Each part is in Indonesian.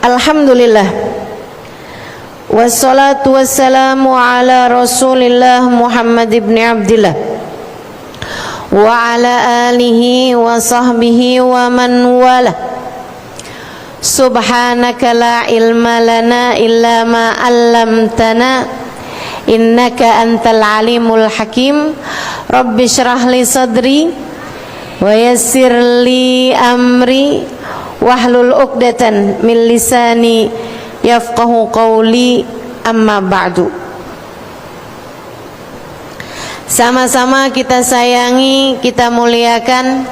Alhamdulillah, wassalatu wassalamu ala Rasulillah Muhammad ibn Abdillah wa ala alihi wa sahbihi wa man wala. Subhanaka la ilma lana illa ma 'allamtana innaka antal alimul hakim. Rabbi shrah li sadri wa yassir li amri wahlul 'uqdatan min lisani yafqahu qawli, amma ba'du. Sama-sama kita sayangi, kita muliakan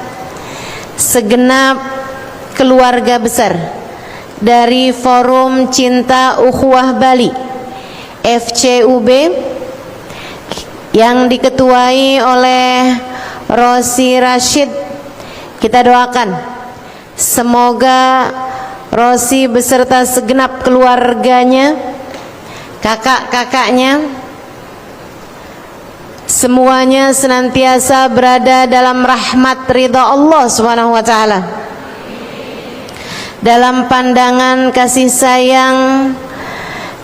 segenap keluarga besar dari Forum Cinta Ukhuwah Bali FCUB yang diketuai oleh Rosi Rashid. Kita doakan semoga Rosi beserta segenap keluarganya, kakak-kakaknya, semuanya senantiasa berada dalam rahmat ridha Allah Subhanahu wa taala, dalam pandangan kasih sayang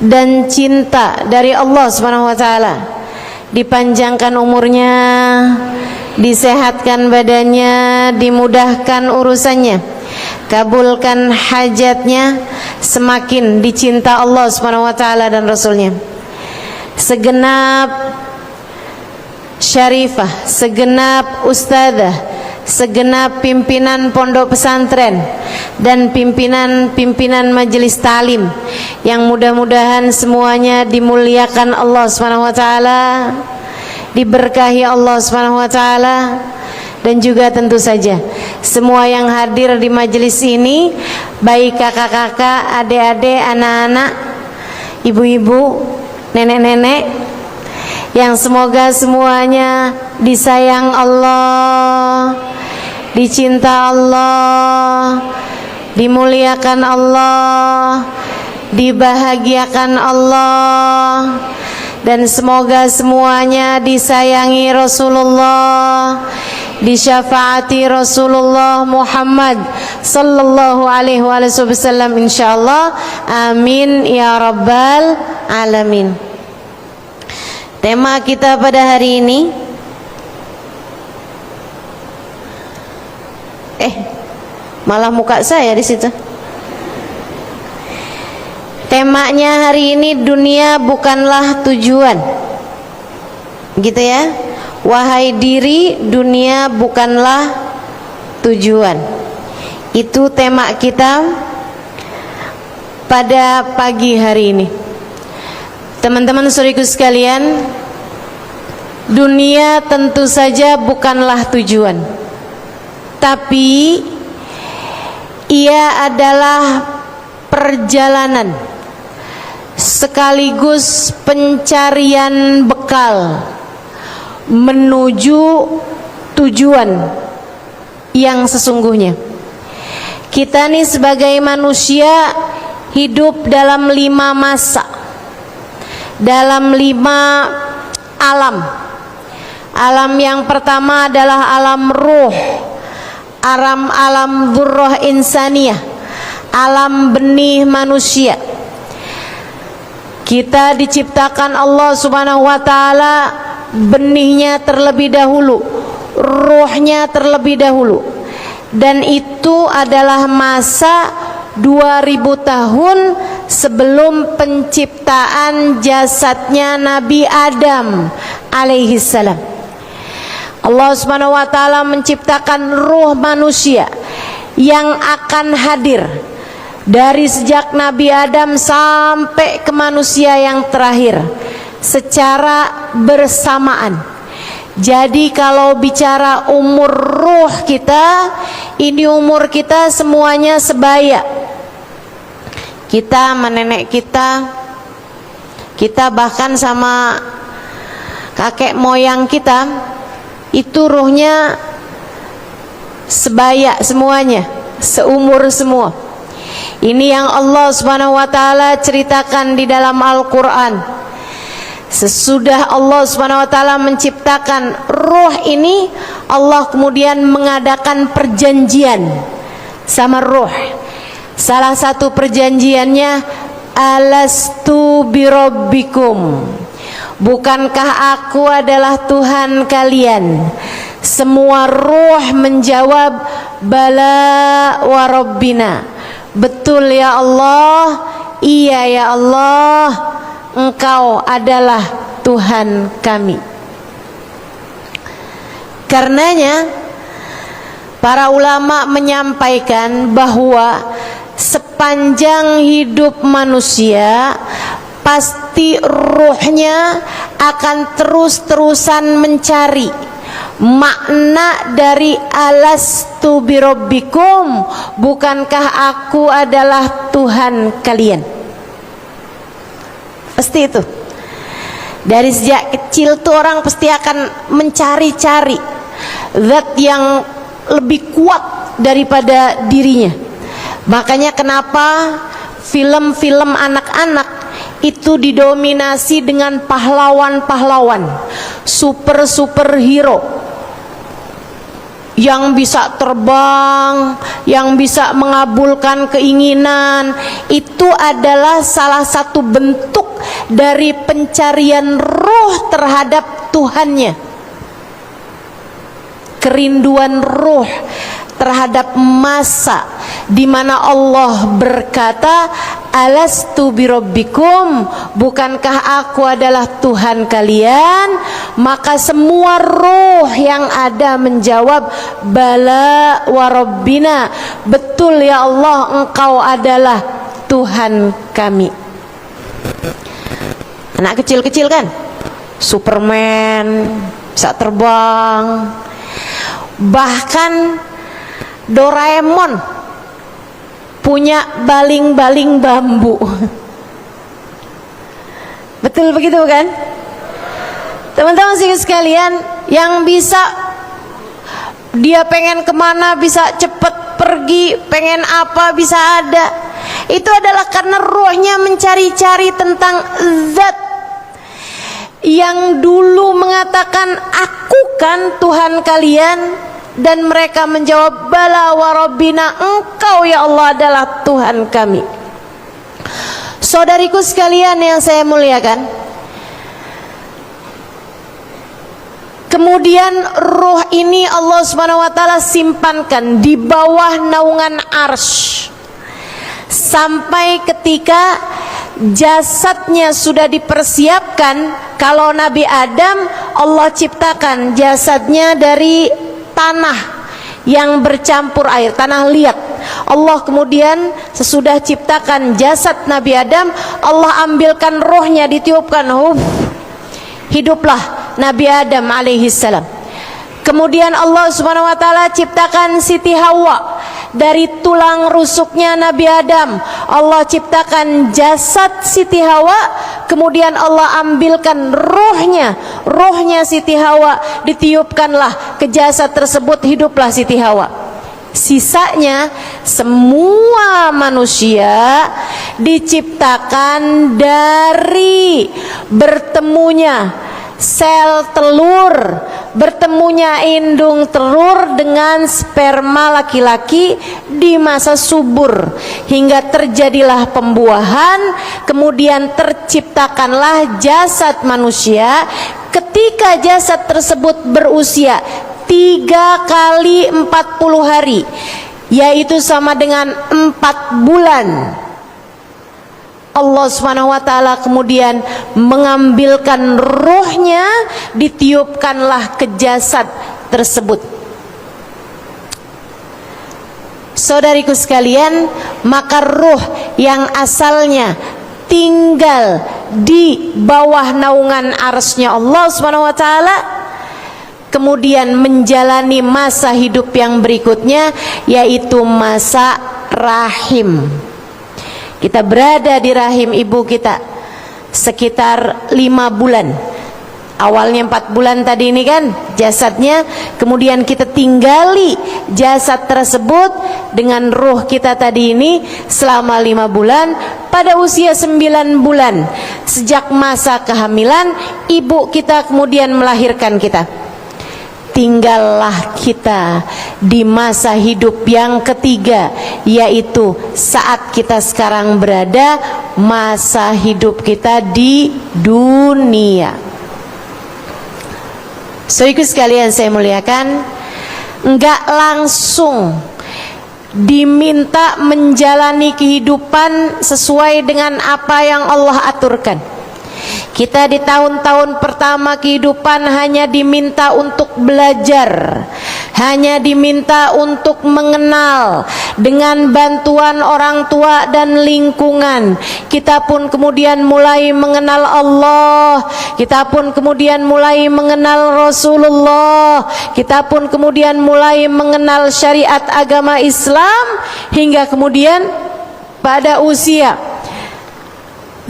dan cinta dari Allah Subhanahu wa taala. Dipanjangkan umurnya, disehatkan badannya, dimudahkan urusannya, kabulkan hajatnya, semakin dicinta Allah Subhanahu wa taala dan Rasulnya. Segenap syarifah, segenap ustadzah, segenap pimpinan pondok pesantren dan pimpinan majelis talim yang mudah-mudahan semuanya dimuliakan Allah Subhanahu wa taala, diberkahi Allah Subhanahu wa taala, dan juga tentu saja semua yang hadir di majelis ini, baik kakak-kakak, adik-adik, anak-anak, ibu-ibu, nenek-nenek, yang semoga semuanya disayang Allah, dicinta Allah, dimuliakan Allah, dibahagiakan Allah, dan semoga semuanya disayangi Rasulullah, disyafaati Rasulullah Muhammad sallallahu alaihi wasallam insyaallah. Amin ya rabbal alamin. Tema kita pada hari ini malah muka saya di situ. Temanya hari ini, dunia bukanlah tujuan. Gitu ya. Wahai diri, dunia bukanlah tujuan. Itu tema kita pada pagi hari ini. Teman-teman saudaraku sekalian, dunia tentu saja bukanlah tujuan, tapi ia adalah perjalanan sekaligus pencarian bekal menuju tujuan yang sesungguhnya. Kita nih sebagai manusia hidup dalam 5 masa, dalam 5 alam. Alam yang pertama adalah alam ruh, alam dzurrah insaniyah, alam benih manusia. Kita diciptakan Allah Subhanahu wa taala, benihnya terlebih dahulu, ruhnya terlebih dahulu, dan itu adalah masa 2000 tahun sebelum penciptaan jasadnya Nabi Adam alaihi salam. Allah Subhanahu wa taala menciptakan ruh manusia yang akan hadir dari sejak Nabi Adam sampai ke manusia yang terakhir secara bersamaan. Jadi kalau bicara umur ruh kita, ini umur kita semuanya sebaya. Kita sama nenek kita bahkan sama kakek moyang kita, itu ruhnya sebaya semuanya, seumur semua. Ini yang Allah Subhanahu wa taala ceritakan di dalam Al-Qur'an. Sesudah Allah Subhanahu wa taala menciptakan ruh ini, Allah kemudian mengadakan perjanjian sama ruh. Salah satu perjanjiannya, alastu birabbikum, bukankah aku adalah Tuhan kalian? Semua ruh menjawab, bala wa rabbina, betul ya Allah, iya ya Allah, Engkau adalah Tuhan kami. Karenanya para ulama menyampaikan bahwa sepanjang hidup manusia pasti ruhnya akan terus-terusan mencari makna dari alastu birabbikum, bukankah aku adalah Tuhan kalian. Pasti itu. Dari sejak kecil tuh orang pasti akan mencari-cari zat yang lebih kuat daripada dirinya. Makanya kenapa film-film anak-anak itu didominasi dengan pahlawan-pahlawan, super-superhero yang bisa terbang, yang bisa mengabulkan keinginan. Itu adalah salah satu bentuk dari pencarian ruh terhadap Tuhannya. Kerinduan ruh terhadap masa di mana Allah berkata, alastu birabbikum, bukankah aku adalah Tuhan kalian? Maka semua ruh yang ada menjawab, bala wa rabbina, betul ya Allah, Engkau adalah Tuhan kami. Anak kecil-kecil kan, Superman, bisa terbang, bahkan Doraemon punya baling-baling bambu. Betul begitu kan? Teman-teman sekalian, yang bisa dia pengen kemana bisa cepet pergi, pengen apa bisa ada, itu adalah karena rohnya mencari-cari tentang zat yang dulu mengatakan, aku kan Tuhan kalian. Dan mereka menjawab, bala wa rabbina, Engkau ya Allah adalah Tuhan kami. Saudariku sekalian yang saya muliakan, kemudian ruh ini Allah Subhanahu wa taala simpankan di bawah naungan arsy sampai ketika jasadnya sudah dipersiapkan. Kalau Nabi Adam, Allah ciptakan jasadnya dari tanah yang bercampur air, tanah liat. Allah kemudian sesudah ciptakan jasad Nabi Adam, Allah ambilkan rohnya, ditiupkan, hiduplah Nabi Adam alaihissalam. Kemudian Allah Subhanahu wa taala ciptakan Siti Hawa dari tulang rusuknya Nabi Adam. Allah ciptakan jasad Siti Hawa, kemudian Allah ambilkan rohnya Siti Hawa, ditiupkanlah ke jasad tersebut, hiduplah Siti Hawa. Sisanya semua manusia diciptakan dari bertemunya sel telur, bertemunya indung telur dengan sperma laki-laki di masa subur, hingga terjadilah pembuahan, kemudian terciptakanlah jasad manusia. Ketika jasad tersebut berusia 3 kali 40 hari, yaitu sama dengan 4 bulan, Allah Subhanahu wa taala kemudian mengambilkan ruhnya, ditiupkanlah ke jasad tersebut. Saudariku sekalian, maka ruh yang asalnya tinggal di bawah naungan arsy-Nya Allah Subhanahu wa taala kemudian menjalani masa hidup yang berikutnya, yaitu masa rahim. Kita berada di rahim ibu kita sekitar 5 bulan. Awalnya 4 bulan tadi ini kan jasadnya, kemudian kita tinggali jasad tersebut dengan ruh kita tadi ini selama 5 bulan. Pada usia 9 bulan sejak masa kehamilan, ibu kita kemudian melahirkan kita. tinggallah kita di masa hidup yang ketiga, yaitu saat kita sekarang berada masa hidup kita di dunia. Saudaraku sekalian saya muliakan, enggak langsung diminta menjalani kehidupan sesuai dengan apa yang Allah aturkan. Kita di tahun-tahun pertama kehidupan hanya diminta untuk belajar, hanya diminta untuk mengenal dengan bantuan orang tua dan lingkungan. Kita pun kemudian mulai mengenal Allah, kita pun kemudian mulai mengenal Rasulullah, kita pun kemudian mulai mengenal syariat agama Islam, hingga kemudian pada usia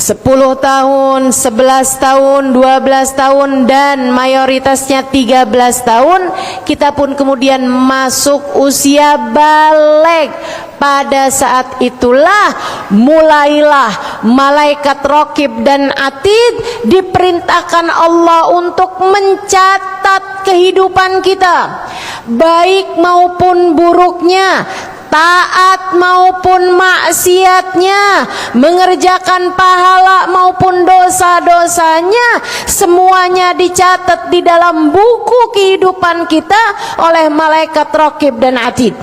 10 tahun, 11 tahun, 12 tahun dan mayoritasnya 13 tahun kita pun kemudian masuk usia balik. Pada saat itulah mulailah malaikat Raqib dan Atid diperintahkan Allah untuk mencatat kehidupan kita, baik maupun buruknya, taat maupun maksiatnya, mengerjakan pahala maupun dosa-dosanya, semuanya dicatat di dalam buku kehidupan kita oleh malaikat Raqib dan Atid.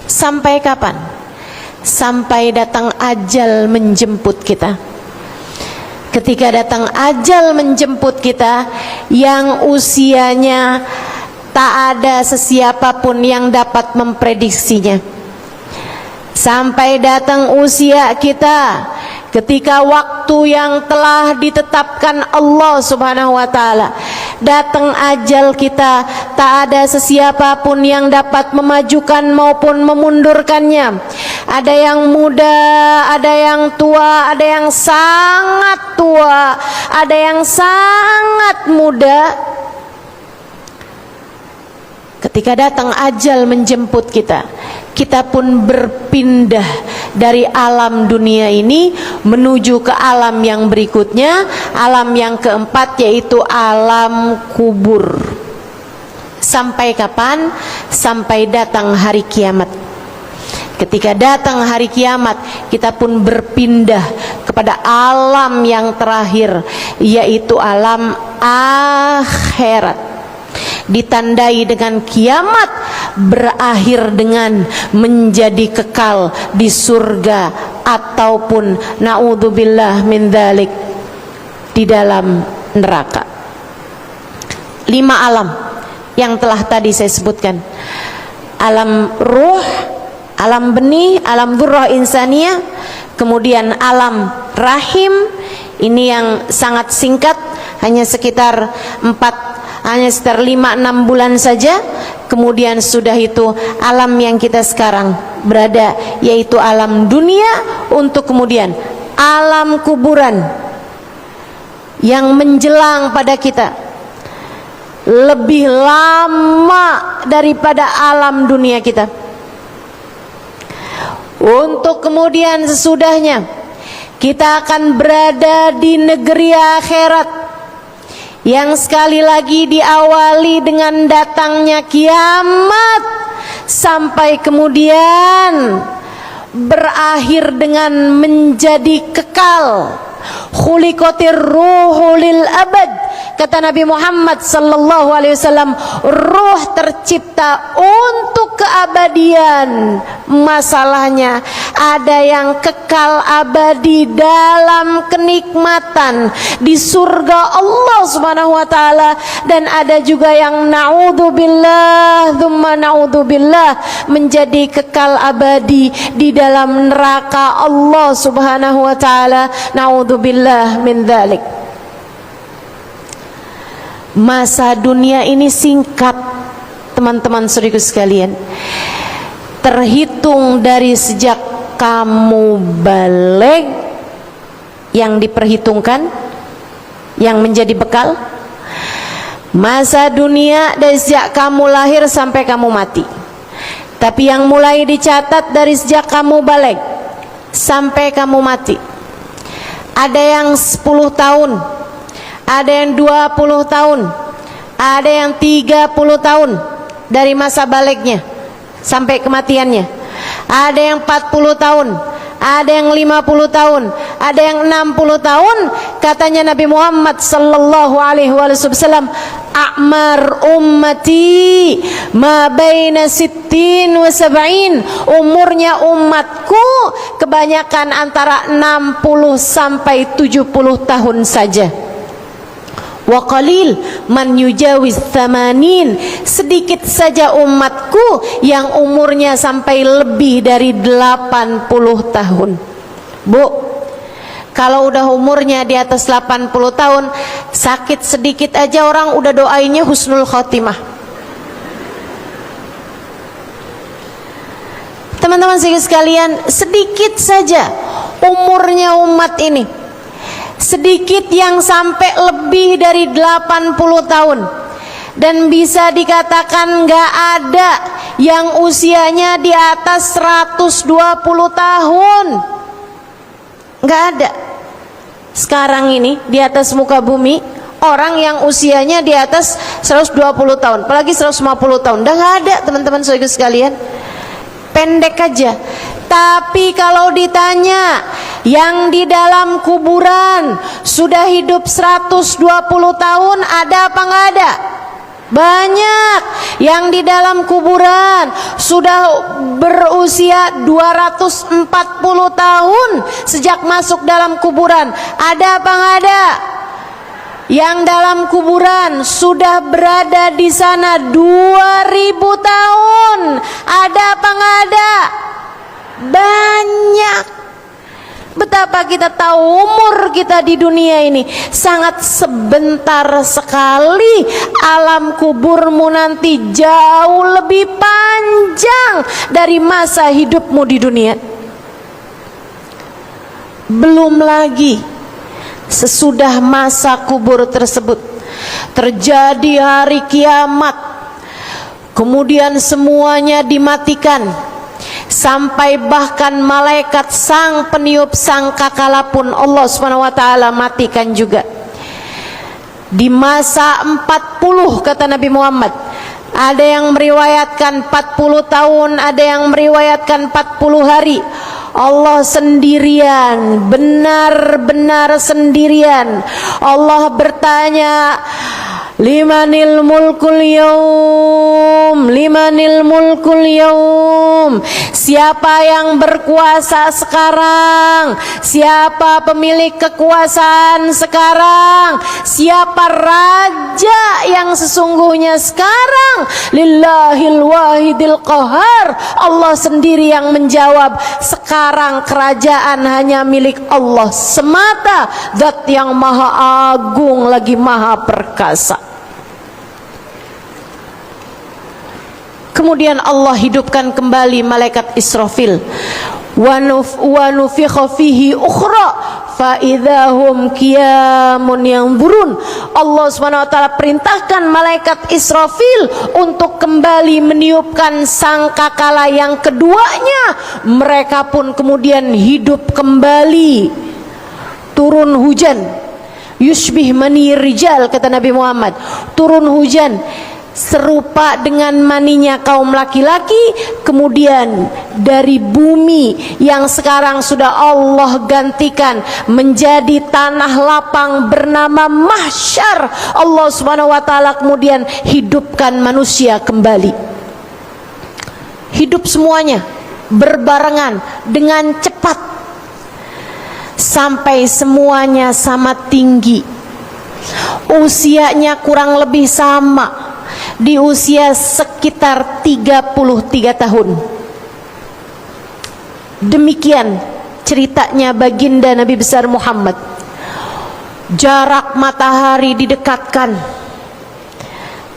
Sampai kapan? Sampai datang ajal menjemput kita. Ketika datang ajal menjemput kita yang usianya tak ada sesiapapun yang dapat memprediksinya. Sampai datang usia kita, ketika waktu yang telah ditetapkan Allah Subhanahu wa taala, datang ajal kita, tak ada sesiapapun yang dapat memajukan maupun memundurkannya. Ada yang muda, ada yang tua, ada yang sangat tua, ada yang sangat muda. Ketika datang ajal menjemput kita, kita pun berpindah dari alam dunia ini menuju ke alam yang berikutnya, alam yang keempat, yaitu alam kubur. Sampai kapan? Sampai datang hari kiamat. Ketika datang hari kiamat, kita pun berpindah kepada alam yang terakhir, yaitu alam akhirat. Ditandai dengan kiamat, berakhir dengan menjadi kekal di surga ataupun naudzubillah min dzalik di dalam neraka. 5 alam yang telah tadi saya sebutkan: alam ruh, alam benih, alam dzurrah insaniyah, kemudian alam rahim. Ini yang sangat singkat, hanya sekitar 5-6 bulan saja. Kemudian sudah itu alam yang kita sekarang berada, yaitu alam dunia, untuk kemudian alam kuburan yang menjelang pada kita lebih lama daripada alam dunia kita. Untuk kemudian sesudahnya kita akan berada di negeri akhirat yang sekali lagi diawali dengan datangnya kiamat, sampai kemudian berakhir dengan menjadi kekal. Khuliqatir ruhu lil abad, kata Nabi Muhammad sallallahu alaihi wasallam, ruh tercipta untuk keabadian. Masalahnya ada yang kekal abadi dalam kenikmatan di surga Allah Subhanahu wa taala, dan ada juga yang naudzubillah tsumma naudzubillah menjadi kekal abadi di dalam neraka Allah Subhanahu wa taala. Naudzubillah min dzalik. Masa dunia ini singkat, teman-teman saudaraku sekalian. Terhitung dari sejak kamu balik, yang diperhitungkan, yang menjadi bekal. Masa dunia dari sejak kamu lahir sampai kamu mati. Tapi yang mulai dicatat dari sejak kamu balik sampai kamu mati. Ada yang 10 tahun, ada yang 20 tahun, ada yang 30 tahun dari masa baliknya sampai kematiannya, ada yang 40 tahun, ada yang 50 tahun, ada yang 60 tahun. Katanya Nabi Muhammad sallallahu alaihi wasallam, a'mar ummati ma baina sittin wa sab'in. Umurnya umatku kebanyakan antara 60 sampai 70 tahun saja. Wa qalil man yujawiz thamanin. Sedikit saja umatku yang umurnya sampai lebih dari 80 tahun. Bu, kalau udah umurnya di atas 80 tahun, sakit sedikit aja orang udah doainnya husnul khotimah. Teman-teman sekalian, sedikit saja umurnya umat ini, sedikit yang sampai lebih dari 80 tahun, dan bisa dikatakan gak ada yang usianya di atas 120 tahun. Gak ada sekarang ini di atas muka bumi orang yang usianya di atas 120 tahun, apalagi 150 tahun. Udah gak ada, teman-teman sekalian. Pendek aja. Tapi kalau ditanya yang di dalam kuburan sudah hidup 120 tahun, ada apa nggak ada? Banyak. Yang di dalam kuburan sudah berusia 240 tahun sejak masuk dalam kuburan, ada apa nggak ada? Yang dalam kuburan sudah berada di sana 2000 tahun, ada apa nggak ada? Banyak. Betapa kita tahu umur kita di dunia ini sangat sebentar sekali. Alam kuburmu nanti jauh lebih panjang dari masa hidupmu di dunia. Belum lagi sesudah masa kubur tersebut terjadi hari kiamat, kemudian semuanya dimatikan, sampai bahkan malaikat sang peniup sangkakala pun Allah SWT matikan juga. Di masa 40 kata Nabi Muhammad, ada yang meriwayatkan 40 tahun, ada yang meriwayatkan 40 hari. Allah sendirian, benar-benar sendirian. Allah bertanya, limanil mulkul yaum, limanil mulkul yaum. Siapa yang berkuasa sekarang? Siapa pemilik kekuasaan sekarang? Siapa raja yang sesungguhnya sekarang? Lillahil wahidil qahar. Allah sendiri yang menjawab, sekarang kerajaan hanya milik Allah semata, Zat yang maha agung lagi maha perkasa. Kemudian Allah hidupkan kembali malaikat Israfil. Wa nufikha fihi ukhra fa idzahum qiyamun yanzurun. Allah SWT perintahkan malaikat Israfil untuk kembali meniupkan sangkakala yang keduanya. Mereka pun kemudian hidup kembali. Turun hujan, yushbih mani rijal kata Nabi Muhammad. Turun hujan serupa dengan maninya kaum laki-laki. Kemudian dari bumi yang sekarang sudah Allah gantikan menjadi tanah lapang bernama mahsyar, Allah SWT kemudian hidupkan manusia kembali. Hidup semuanya berbarengan dengan cepat sampai semuanya sama tinggi, usianya kurang lebih sama, di usia sekitar 33 tahun. Demikian ceritanya baginda Nabi besar Muhammad. Jarak matahari didekatkan.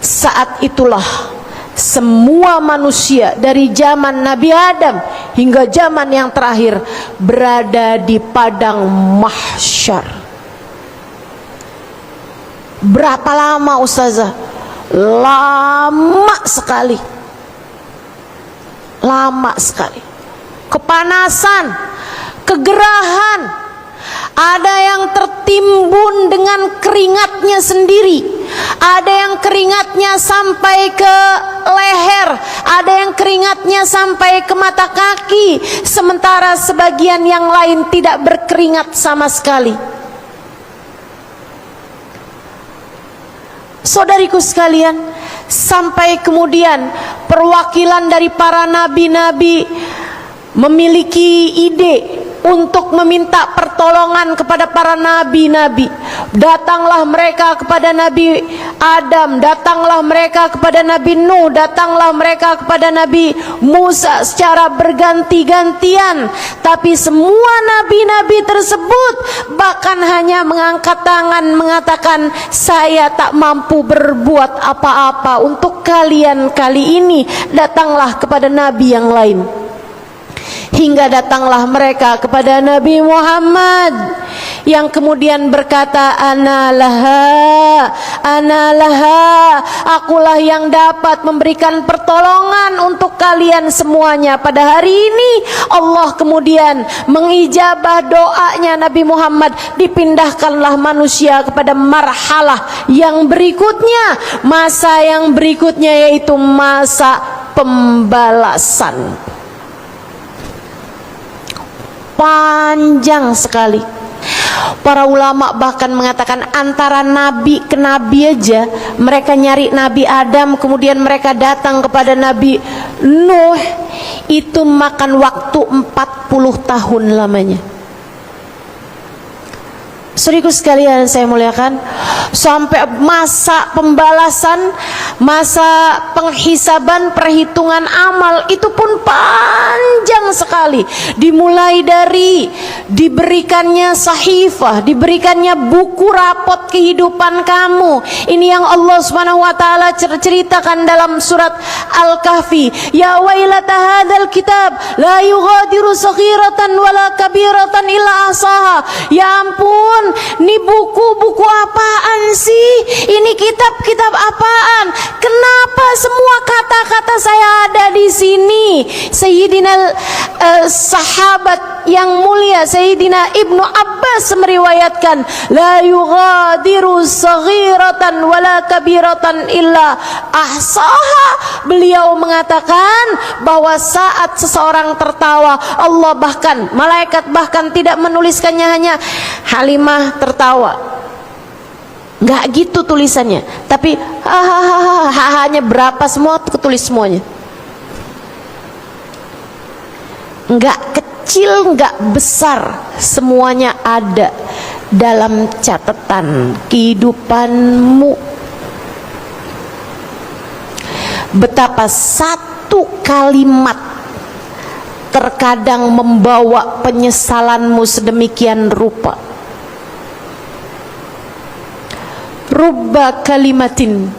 Saat itulah semua manusia dari zaman Nabi Adam hingga zaman yang terakhir berada di padang mahsyar. Berapa lama ustazah? Lama sekali. Lama sekali. Kepanasan, kegerahan. Ada yang tertimbun dengan keringatnya sendiri. ada yang keringatnya sampai ke leher, ada yang keringatnya sampai ke mata kaki, sementara sebagian yang lain tidak berkeringat sama sekali. Saudariku sekalian, sampai kemudian perwakilan dari para nabi-nabi memiliki ide untuk meminta pertolongan kepada para nabi-nabi. Datanglah mereka kepada Nabi Adam, datanglah mereka kepada Nabi Nuh, datanglah mereka kepada Nabi Musa secara berganti-gantian. Tapi semua nabi-nabi tersebut bahkan hanya mengangkat tangan mengatakan, saya tak mampu berbuat apa-apa untuk kalian kali ini, datanglah kepada nabi yang lain. Hingga datanglah mereka kepada Nabi Muhammad yang kemudian berkata, Ana laha, akulah yang dapat memberikan pertolongan untuk kalian semuanya. Pada hari ini Allah kemudian mengijabah doanya Nabi Muhammad, dipindahkanlah manusia kepada marhalah yang berikutnya, masa yang berikutnya, yaitu masa pembalasan. Panjang sekali. Para ulama bahkan mengatakan antara nabi ke nabi aja, mereka nyari Nabi Adam, kemudian mereka datang kepada Nabi Nuh, itu makan waktu 40 tahun lamanya. Saudaraku sekalian saya muliakan, sampai masa pembalasan, masa penghisaban, perhitungan amal itu pun panjang sekali. Dimulai dari diberikannya sahifah, diberikannya buku rapot kehidupan kamu. Ini yang Allah Subhanahu wa taala ceritakan dalam surat Al-Kahfi. Ya wailata hadzal kitab la yughadiru saghiratan wala kabiratan illa ahsaha. Ya ampun, ini buku-buku apaan sih? Ini kitab-kitab apaan? Kenapa semua kata-kata saya ada di sini? Sayyidina sahabat yang mulia Sayyidina Ibnu Abbas meriwayatkan, la yughadiru saghiratan wala kabiratan illa ahsaha. Beliau mengatakan bahwa saat seseorang tertawa, Allah bahkan, malaikat bahkan tidak menuliskannya hanya Halimah tertawa, nggak gitu tulisannya, tapi hanya berapa semua ketulis semuanya, nggak kecil nggak besar, semuanya ada dalam catatan kehidupanmu. Betapa satu kalimat terkadang membawa penyesalanmu sedemikian rupa. Rubba kalimatin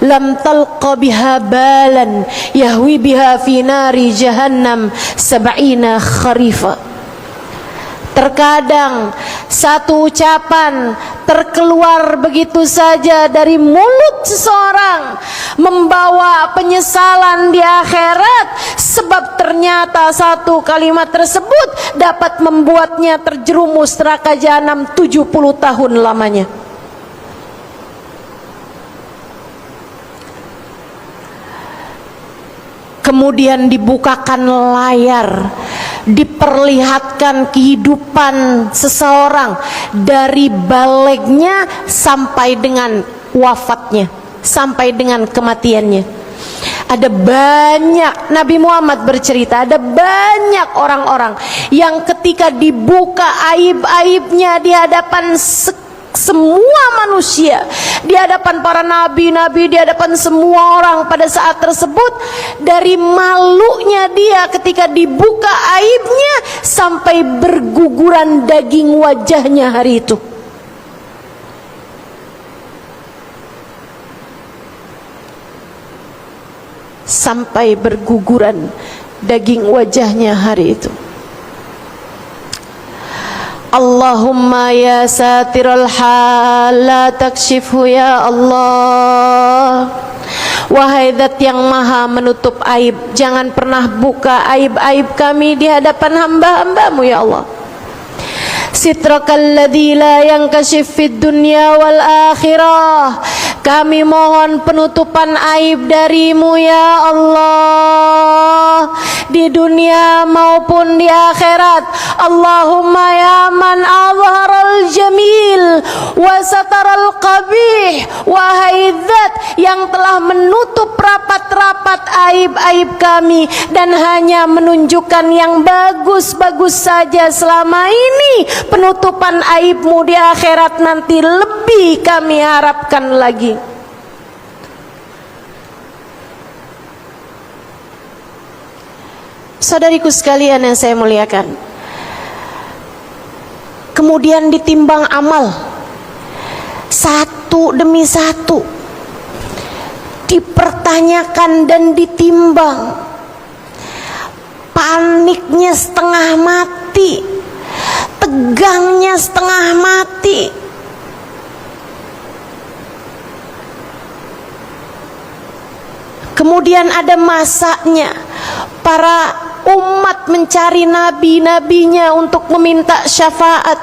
lam talqa biha balan yahwi biha fi nari jahannam sab'ina kharifa. Terkadang satu ucapan terkeluar begitu saja dari mulut seseorang membawa penyesalan di akhirat, sebab ternyata satu kalimat tersebut dapat membuatnya terjerumus neraka jahanam 70 tahun lamanya. Kemudian dibukakan layar, diperlihatkan kehidupan seseorang dari balegnya sampai dengan wafatnya, sampai dengan kematiannya. Ada banyak, Nabi Muhammad bercerita, ada banyak orang-orang yang ketika dibuka aib-aibnya di hadapan semua manusia, di hadapan para nabi-nabi, di hadapan semua orang pada saat tersebut, dari malunya dia ketika dibuka aibnya sampai berguguran daging wajahnya hari itu. Sampai berguguran daging wajahnya hari itu. Allahumma ya satirul hal la takshifhu ya Allah. Wahai Zat yang maha menutup aib, jangan pernah buka aib-aib kami di hadapan hamba-hambamu ya Allah. Sitrakal ladzi la yankashif fid dunya wal akhirah, Kami mohon penutupan aib darimu ya Allah, di dunia maupun di akhirat. Allahumma ya man azharal jamil wa sataral qabih, wahai zat yang telah menutup rapat-rapat aib-aib kami dan hanya menunjukkan yang bagus-bagus saja selama ini, penutupan aibmu di akhirat nanti lebih kami harapkan lagi. Saudariku sekalian yang saya muliakan, kemudian ditimbang amal satu demi satu, dipertanyakan dan ditimbang. Paniknya setengah mati, tegangnya setengah mati. Kemudian ada masanya para umat mencari nabi-nabinya untuk meminta syafaat.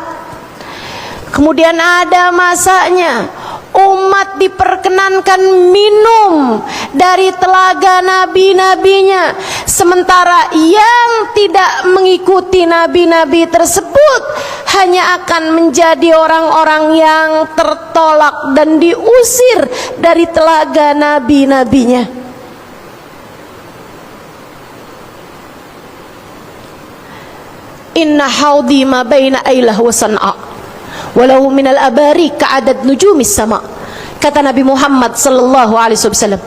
Kemudian ada masanya umat diperkenankan minum dari telaga nabi-nabinya, sementara yang tidak mengikuti nabi-nabi tersebut hanya akan menjadi orang-orang yang tertolak dan diusir dari telaga nabi-nabinya. Inna haudi ma baina Ailah wa San'a walau minal abari ka'adad nujumis sama, kata Nabi Muhammad sallallahu alaihi wasallam.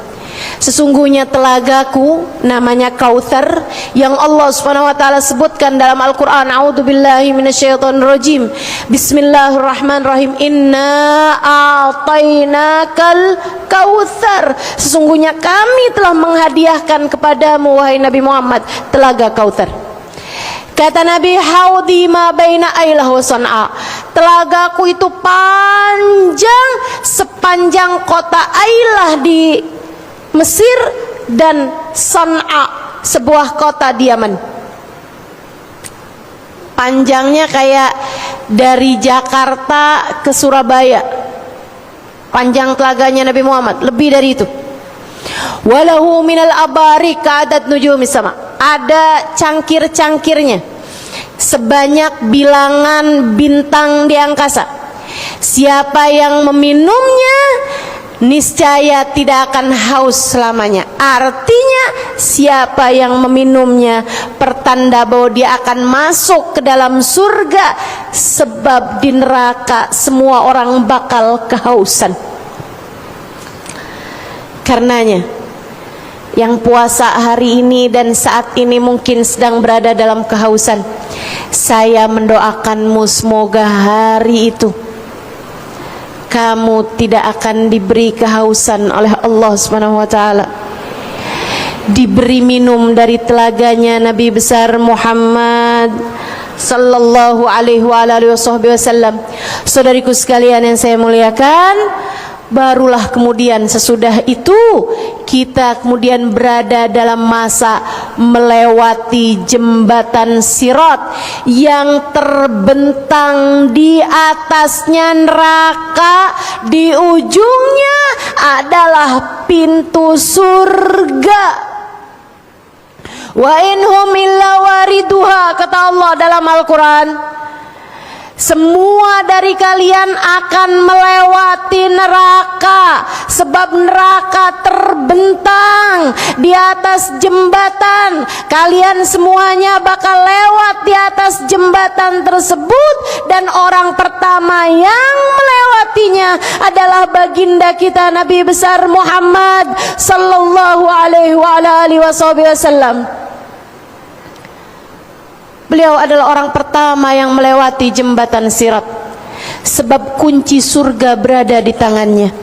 Sesungguhnya telagaku namanya Kautsar yang Allah Subhanahu wa taala sebutkan dalam Al-Qur'an. A'udzubillahi minasyaitonir rajim. Bismillahirrahmanirrahim. Inna a'tainakal Kautsar. Sesungguhnya kami telah menghadiahkan kepadamu wahai Nabi Muhammad telaga Kautsar. Kata Nabi, haudi ma baina Ailah wa San'a. Telagaku itu panjang sepanjang kota Ailah di Mesir dan San'a, sebuah kota di Yaman. Panjangnya kayak dari Jakarta ke Surabaya. Panjang telaganya Nabi Muhammad, lebih dari itu. Walahu minal abari ka'adad nujumis sama. Ada cangkir-cangkirnya sebanyak bilangan bintang di angkasa. Siapa yang meminumnya niscaya tidak akan haus selamanya. Artinya siapa yang meminumnya pertanda bahwa dia akan masuk ke dalam surga, sebab di neraka semua orang bakal kehausan. Karenanya yang puasa hari ini dan saat ini mungkin sedang berada dalam kehausan, saya mendoakanmu semoga hari itu kamu tidak akan diberi kehausan oleh Allah Subhanahu wa taala, diberi minum dari telaganya Nabi besar Muhammad sallallahu alaihi wasallam. Saudariku sekalian yang saya muliakan, barulah kemudian sesudah itu kita kemudian berada dalam masa melewati jembatan Sirat yang terbentang di atasnya neraka, di ujungnya adalah pintu surga. Wa inhum illa wariduha, kata Allah dalam Al-Quran. Semua dari kalian akan melewati neraka, sebab neraka terbentang di atas jembatan. Kalian semuanya bakal lewat di atas jembatan tersebut, dan orang pertama yang melewatinya adalah baginda kita Nabi besar Muhammad sallallahu alaihi wasallam. Beliau adalah orang pertama yang melewati jembatan Sirat, sebab kunci surga berada di tangannya.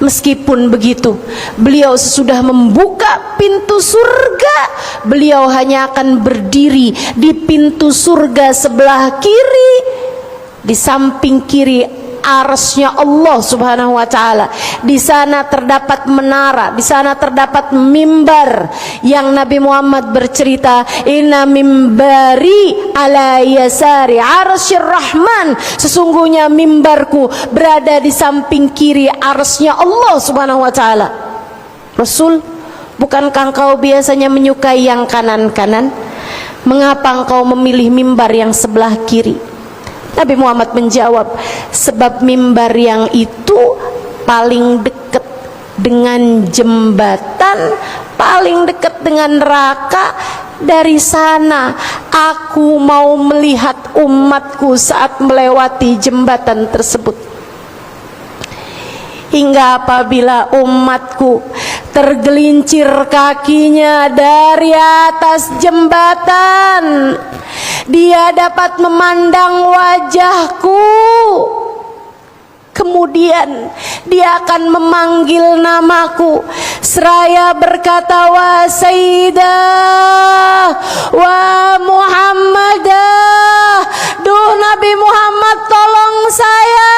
Meskipun begitu, beliau sesudah membuka pintu surga, beliau hanya akan berdiri di pintu surga sebelah kiri. Di samping kiri arsy-nya Allah Subhanahu wa taala. Di sana terdapat menara, di sana terdapat mimbar yang Nabi Muhammad bercerita, inna mimbari ala yasari arsyir rahman, sesungguhnya mimbarku berada di samping kiri arsy-nya Allah Subhanahu wa taala. Rasul, bukankah engkau biasanya menyukai yang kanan-kanan? Mengapa engkau memilih mimbar yang sebelah kiri? Nabi Muhammad menjawab, sebab mimbar yang itu paling dekat dengan jembatan, paling dekat dengan neraka. Dari sana aku mau melihat umatku saat melewati jembatan tersebut. Hingga apabila umatku tergelincir kakinya dari atas jembatan, dia dapat memandang wajahku. Kemudian dia akan memanggil namaku seraya berkata, wa Sayyidah wa Muhammadah, duh Nabi Muhammad tolong saya,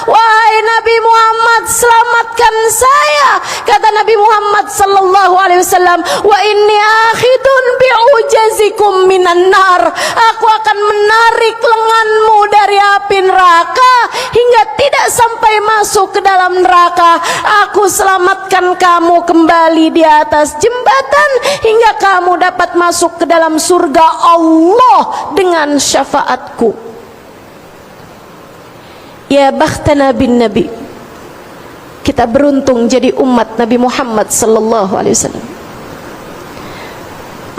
wahai Nabi Muhammad selamatkan saya. Kata Nabi Muhammad sallallahu alaihi wasallam, wa inni akhidun bi'ujazikum minan nar, aku akan menarik lenganmu dari api neraka hingga tidak sampai masuk ke dalam neraka. Aku selamatkan kamu kembali di atas jembatan hingga kamu dapat masuk ke dalam surga Allah dengan syafaatku. Ya bakhtana bin Nabi, kita beruntung jadi umat Nabi Muhammad sallallahu alaihi wasallam.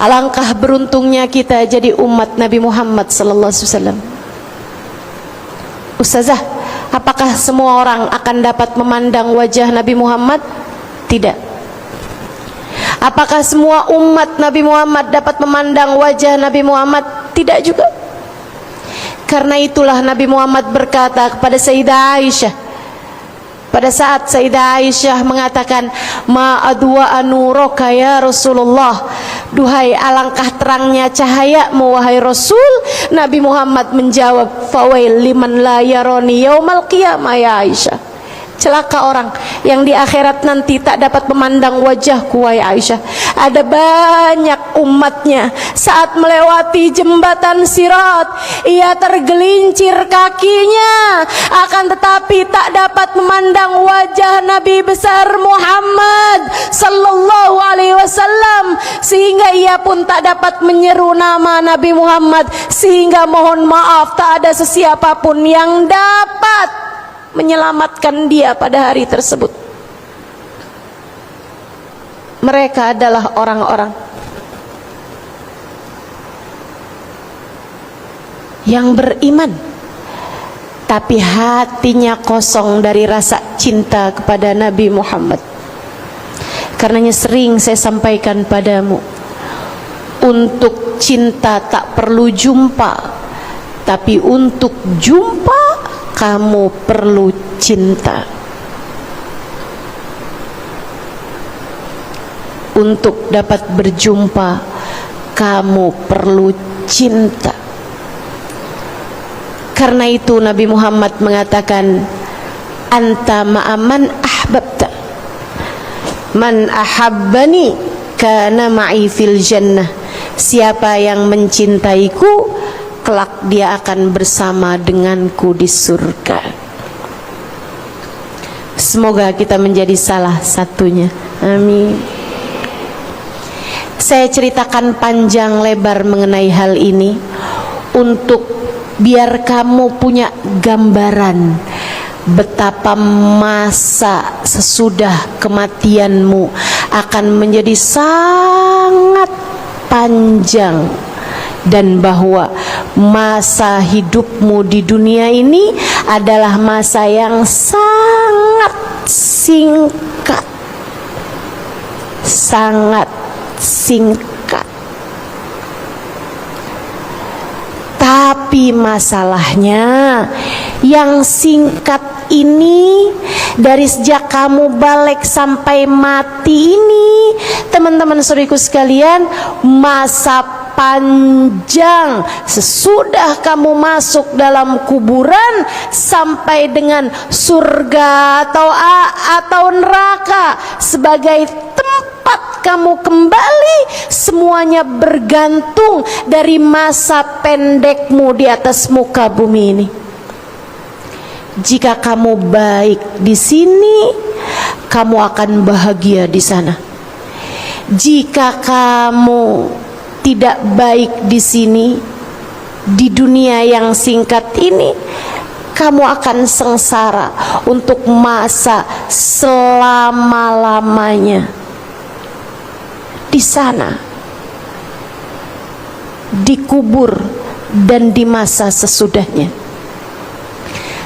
Alangkah beruntungnya kita jadi umat Nabi Muhammad sallallahu alaihi wasallam. Ustazah, apakah semua orang akan dapat memandang wajah Nabi Muhammad? Tidak. Apakah semua umat Nabi Muhammad dapat memandang wajah Nabi Muhammad? Tidak juga. Karena itulah Nabi Muhammad berkata kepada Sayyidah Aisyah, pada saat Sayyidah Aisyah mengatakan, ma adwa anuraka ya Rasulullah, duhai alangkah terangnya cahayamu wahai Rasul. Nabi Muhammad menjawab, fawail liman la yaroni yaumal qiyamah ya Aisyah, celaka orang yang di akhirat nanti tak dapat memandang wajahku wahai Aisyah. Ada banyak umatnya saat melewati jembatan Sirat, ia tergelincir kakinya, akan tetapi tak dapat memandang wajah Nabi besar Muhammad sallallahu alaihi wasallam, sehingga ia pun tak dapat menyeru nama Nabi Muhammad, sehingga mohon maaf tak ada sesiapa pun yang dapat menyelamatkan dia pada hari tersebut. Mereka adalah orang-orang yang beriman, tapi hatinya kosong dari rasa cinta kepada Nabi Muhammad. Karenanya sering saya sampaikan padamu, untuk cinta tak perlu jumpa, tapi untuk jumpa kamu perlu cinta. Untuk dapat berjumpa kamu perlu cinta. Karena itu Nabi Muhammad mengatakan, anta ma'aman ahbabta, man ahabbani kana ma'i fil jannah. Siapa yang mencintaiku, kelak dia akan bersama denganku di surga. Semoga kita menjadi salah satunya. Amin. Saya ceritakan panjang lebar mengenai hal ini untuk biar kamu punya gambaran betapa masa sesudah kematianmu akan menjadi sangat panjang, dan bahwa masa hidupmu di dunia ini adalah masa yang sangat singkat, sangat singkat. Tapi masalahnya yang singkat ini, dari sejak kamu balik sampai mati ini, teman-teman saudariku sekalian, masa panjang sesudah kamu masuk dalam kuburan sampai dengan surga atau neraka sebagai tempat kamu kembali, semuanya bergantung dari masa pendekmu di atas muka bumi ini. Jika kamu baik di sini, kamu akan bahagia di sana. Jika kamu tidak baik di sini, di dunia yang singkat ini, kamu akan sengsara untuk masa selama-lamanya di sana, dikubur dan di masa sesudahnya.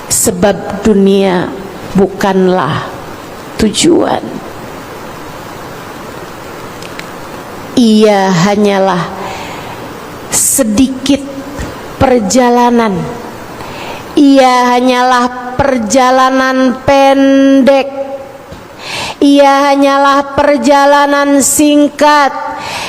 Sebab dunia bukanlah tujuan, ia hanyalah sedikit perjalanan, ia hanyalah perjalanan pendek, ia hanyalah perjalanan singkat,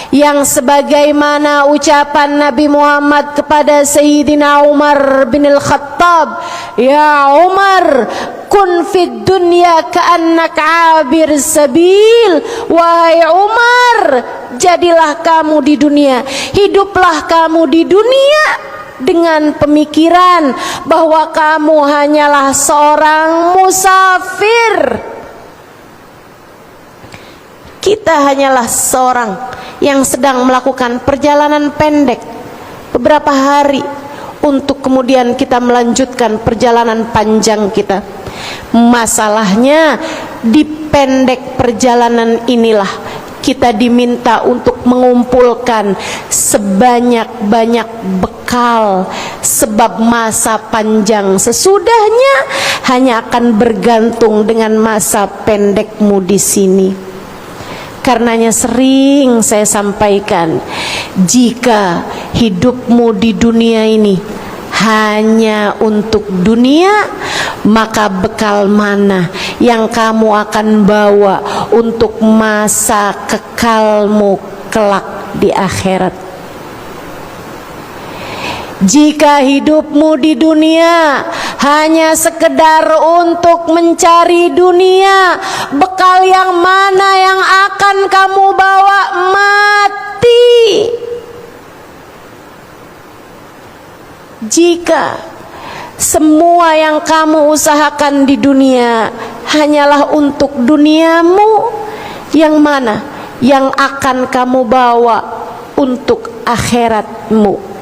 yang sebagaimana ucapan Nabi Muhammad kepada Sayyidina Umar bin Al-Khattab, "Ya Umar, kun fid dunya ka'annaka 'abir sabil." Wahai Umar, jadilah kamu di dunia, hiduplah kamu di dunia dengan pemikiran bahwa kamu hanyalah seorang musafir. Kita hanyalah seorang yang sedang melakukan perjalanan pendek beberapa hari untuk kemudian kita melanjutkan perjalanan panjang kita. Masalahnya di pendek perjalanan inilah kita diminta untuk mengumpulkan sebanyak-banyak bekal, sebab masa panjang sesudahnya hanya akan bergantung dengan masa pendekmu di sini. Karenanya sering saya sampaikan, jika hidupmu di dunia ini hanya untuk dunia, maka bekal mana yang kamu akan bawa untuk masa kekalmu kelak di akhirat? Jika hidupmu di dunia hanya sekedar untuk mencari dunia, bekal yang mana yang akan kamu bawa? Mati. Jika semua yang kamu usahakan di dunia hanyalah untuk duniamu, yang mana yang akan kamu bawa untuk akhiratmu?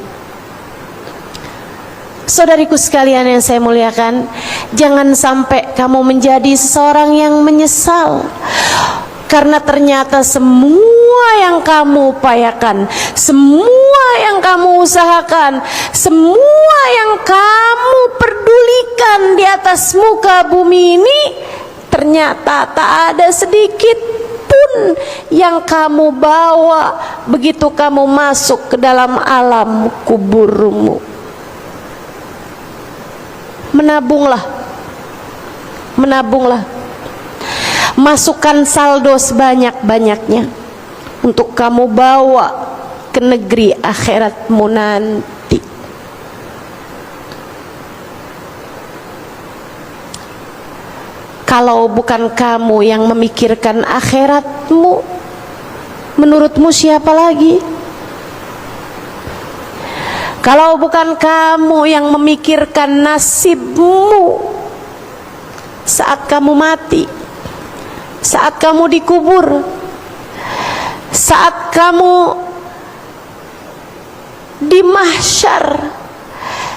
Saudariku sekalian yang saya muliakan, jangan sampai kamu menjadi seseorang yang menyesal, karena ternyata semua yang kamu upayakan, semua yang kamu usahakan, semua yang kamu pedulikan di atas muka bumi ini, ternyata tak ada sedikit pun yang kamu bawa begitu kamu masuk ke dalam alam kuburmu. Menabunglah, menabunglah, masukkan saldo sebanyak-banyaknya untuk kamu bawa ke negeri akhiratmu nanti. Kalau bukan kamu yang memikirkan akhiratmu, menurutmu siapa lagi? Kalau bukan kamu yang memikirkan nasibmu saat kamu mati, saat kamu dikubur, saat kamu di mahsyar,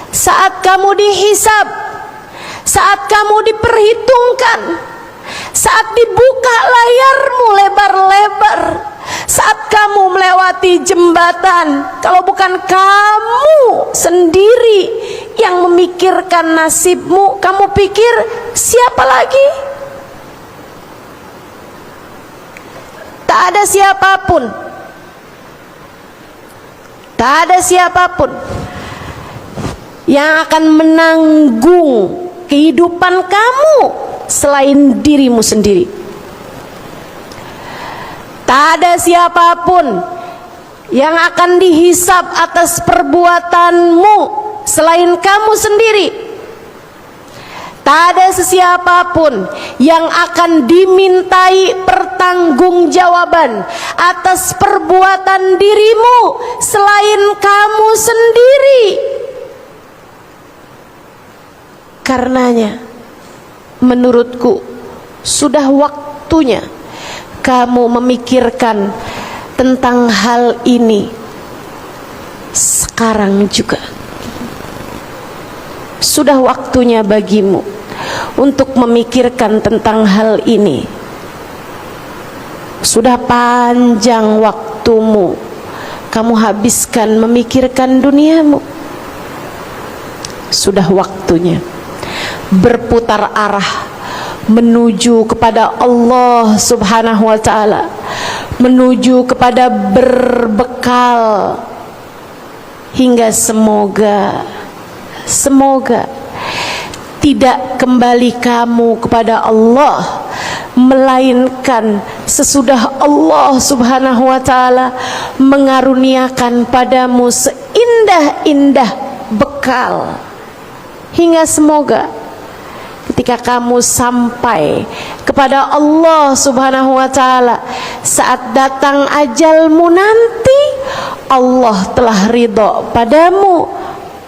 saat kamu dihisab, saat kamu diperhitungkan, saat dibuka layarmu lebar-lebar, saat kamu melewati jembatan, kalau bukan kamu sendiri yang memikirkan nasibmu, kamu pikir siapa lagi? Tak ada siapapun, tak ada siapapun yang akan menanggung kehidupan kamu selain dirimu sendiri. Tak ada siapapun yang akan dihisab atas perbuatanmu selain kamu sendiri. Tak ada sesiapapun yang akan dimintai pertanggungjawaban atas perbuatan dirimu selain kamu sendiri. Karenanya, menurutku sudah waktunya kamu memikirkan tentang hal ini sekarang juga. Sudah waktunya bagimu untuk memikirkan tentang hal ini. Sudah panjang waktumu kamu habiskan memikirkan duniamu. Sudah waktunya berputar arah menuju kepada Allah Subhanahu wa ta'ala, menuju kepada berbekal, hingga semoga tidak kembali kamu kepada Allah, melainkan sesudah Allah Subhanahu wa ta'ala mengaruniakan padamu seindah-indah bekal. Hingga semoga ketika kamu sampai kepada Allah Subhanahu wa ta'ala, saat datang ajalmu nanti, Allah telah ridho padamu,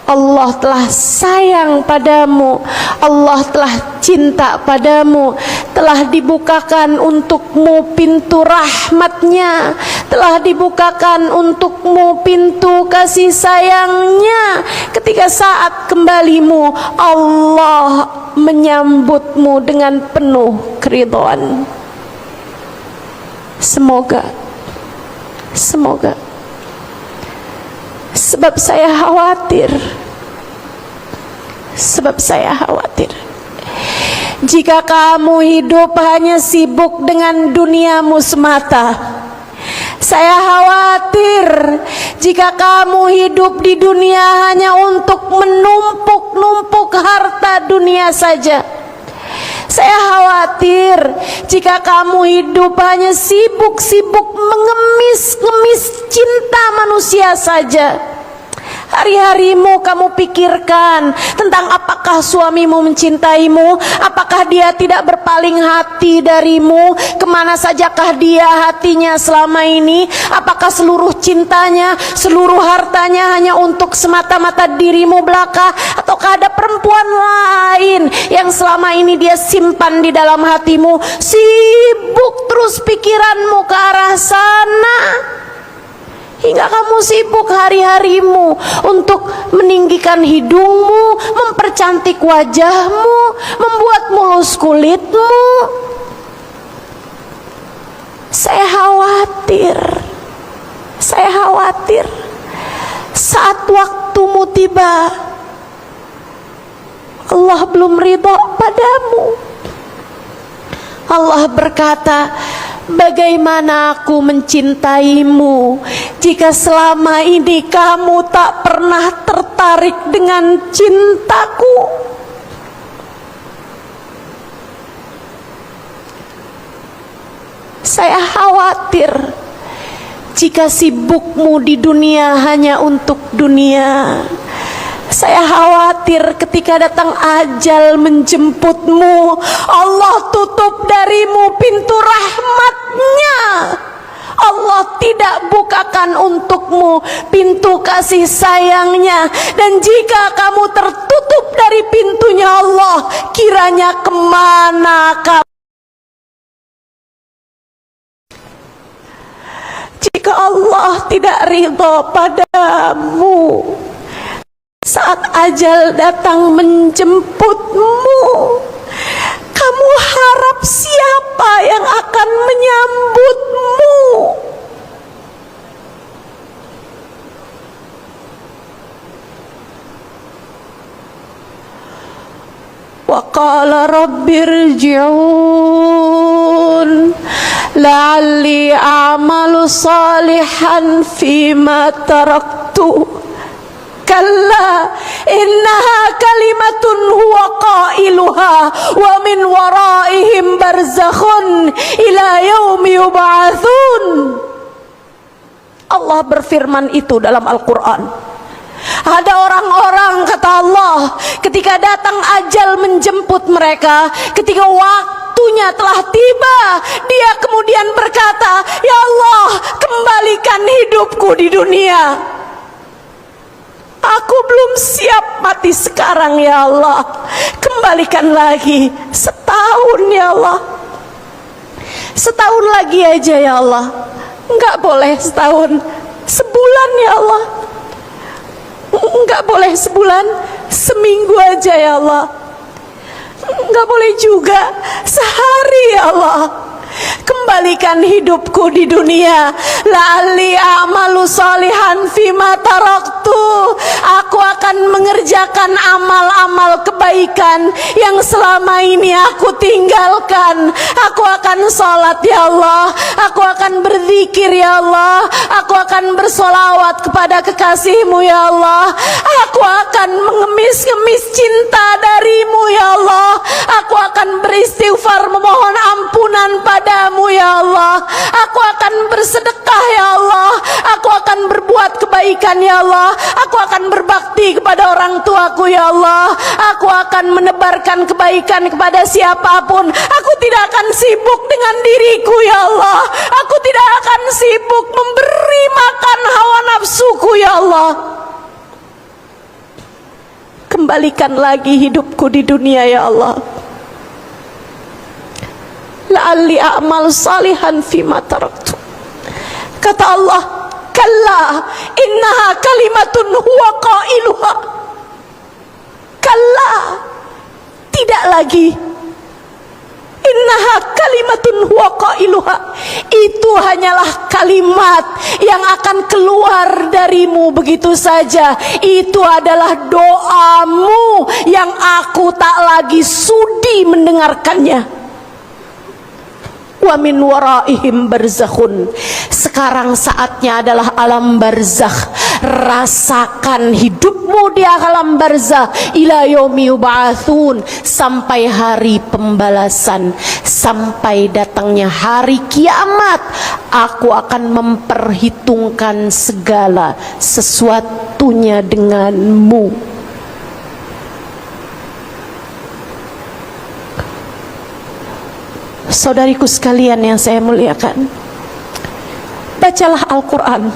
Allah telah sayang padamu, Allah telah cinta padamu, telah dibukakan untukmu pintu rahmatnya, telah dibukakan untukmu pintu kasih sayangnya. Ketika saat kembalimu, Allah menyambutmu dengan penuh keridhaan. Semoga sebab saya khawatir jika kamu hidup hanya sibuk dengan duniamu semata. Saya khawatir jika kamu hidup di dunia hanya untuk menumpuk-numpuk harta dunia saja. Saya khawatir jika kamu hidup hanya sibuk-sibuk mengemis-ngemis cinta manusia saja. Hari-harimu kamu pikirkan tentang apakah suamimu mencintaimu, apakah dia tidak berpaling hati darimu, kemana sajakah dia hatinya selama ini, apakah seluruh cintanya, seluruh hartanya hanya untuk semata-mata dirimu belaka, ataukah ada perempuan lain yang selama ini dia simpan di dalam hatimu. Sibuk terus pikiranmu ke arah sana, hingga kamu sibuk hari-harimu untuk meninggikan hidungmu, mempercantik wajahmu, membuat mulus kulitmu. Saya khawatir saat waktumu tiba, Allah belum ridho padamu. Allah berkata, bagaimana aku mencintaimu jika selama ini kamu tak pernah tertarik dengan cintaku? Saya khawatir jika sibukmu di dunia hanya untuk dunia. Saya khawatir ketika datang ajal menjemputmu, Allah tutup darimu pintu rahmatnya. Allah tidak bukakan untukmu pintu kasih sayangnya. Dan jika kamu tertutup dari pintunya Allah, kiranya kemana kamu? Jika Allah tidak ridho padamu saat ajal datang menjemputmu, kamu harap siapa yang akan menyambutmu? Wa qala rabbirji'un la'alli a'malu salihan fima taraktu. Kalla innaha kalimatun huwa qailuha wa min waraihim barzakhun ila yaumi yub'atsun. Allah berfirman itu dalam Al-Quran. Ada orang-orang, kata Allah, ketika datang ajal menjemput mereka, ketika waktunya telah tiba, dia kemudian berkata, "Ya Allah, kembalikan hidupku di dunia. Aku belum siap mati sekarang, ya Allah. Kembalikan lagi setahun, ya Allah. Setahun lagi aja, ya Allah. Enggak boleh setahun, sebulan, ya Allah. Enggak boleh sebulan, seminggu aja, ya Allah. Enggak boleh juga sehari, ya Allah. Kembalikan hidupku di dunia, la'alli a'malu sholihan fima taraktu. Aku akan mengerjakan amal-amal kebaikan yang selama ini aku tinggalkan. Aku akan sholat, ya Allah. Aku akan berzikir, ya Allah. Aku akan bersolawat kepada kekasihmu, ya Allah. Aku akan mengemis-ngemis cinta darimu, ya Allah. Aku akan beristighfar memohon ampunan padamu, ya Allah. Aku akan bersedekah, ya Allah. Aku akan berbuat kebaikan, ya Allah. Aku akan berbakti kepada orang tuaku, ya Allah. Aku akan menebarkan kebaikan kepada siapapun. Aku tidak akan sibuk dengan diriku, ya Allah. Aku tidak akan sibuk memberi makan hawa nafsuku, ya Allah. Kembalikan lagi hidupku di dunia, ya Allah. La'alli a'mal salihan fima taraktu. Kata Allah, kalla innaha kalimatun huwa qailuha. Kalla, tidak lagi. Innaha kalimatun huwa qailuha. Itu hanyalah kalimat yang akan keluar darimu begitu saja. Itu adalah doamu yang aku tak lagi sudi mendengarkannya. Wa min waraihim barzakhun. Sekarang saatnya adalah alam barzakh. Rasakan hidupmu di alam barzakh ila yaumi yub'atsun, sampai hari pembalasan, sampai datangnya hari kiamat. Aku akan memperhitungkan segala sesuatunya denganmu. Saudariku sekalian yang saya muliakan, bacalah Al-Quran.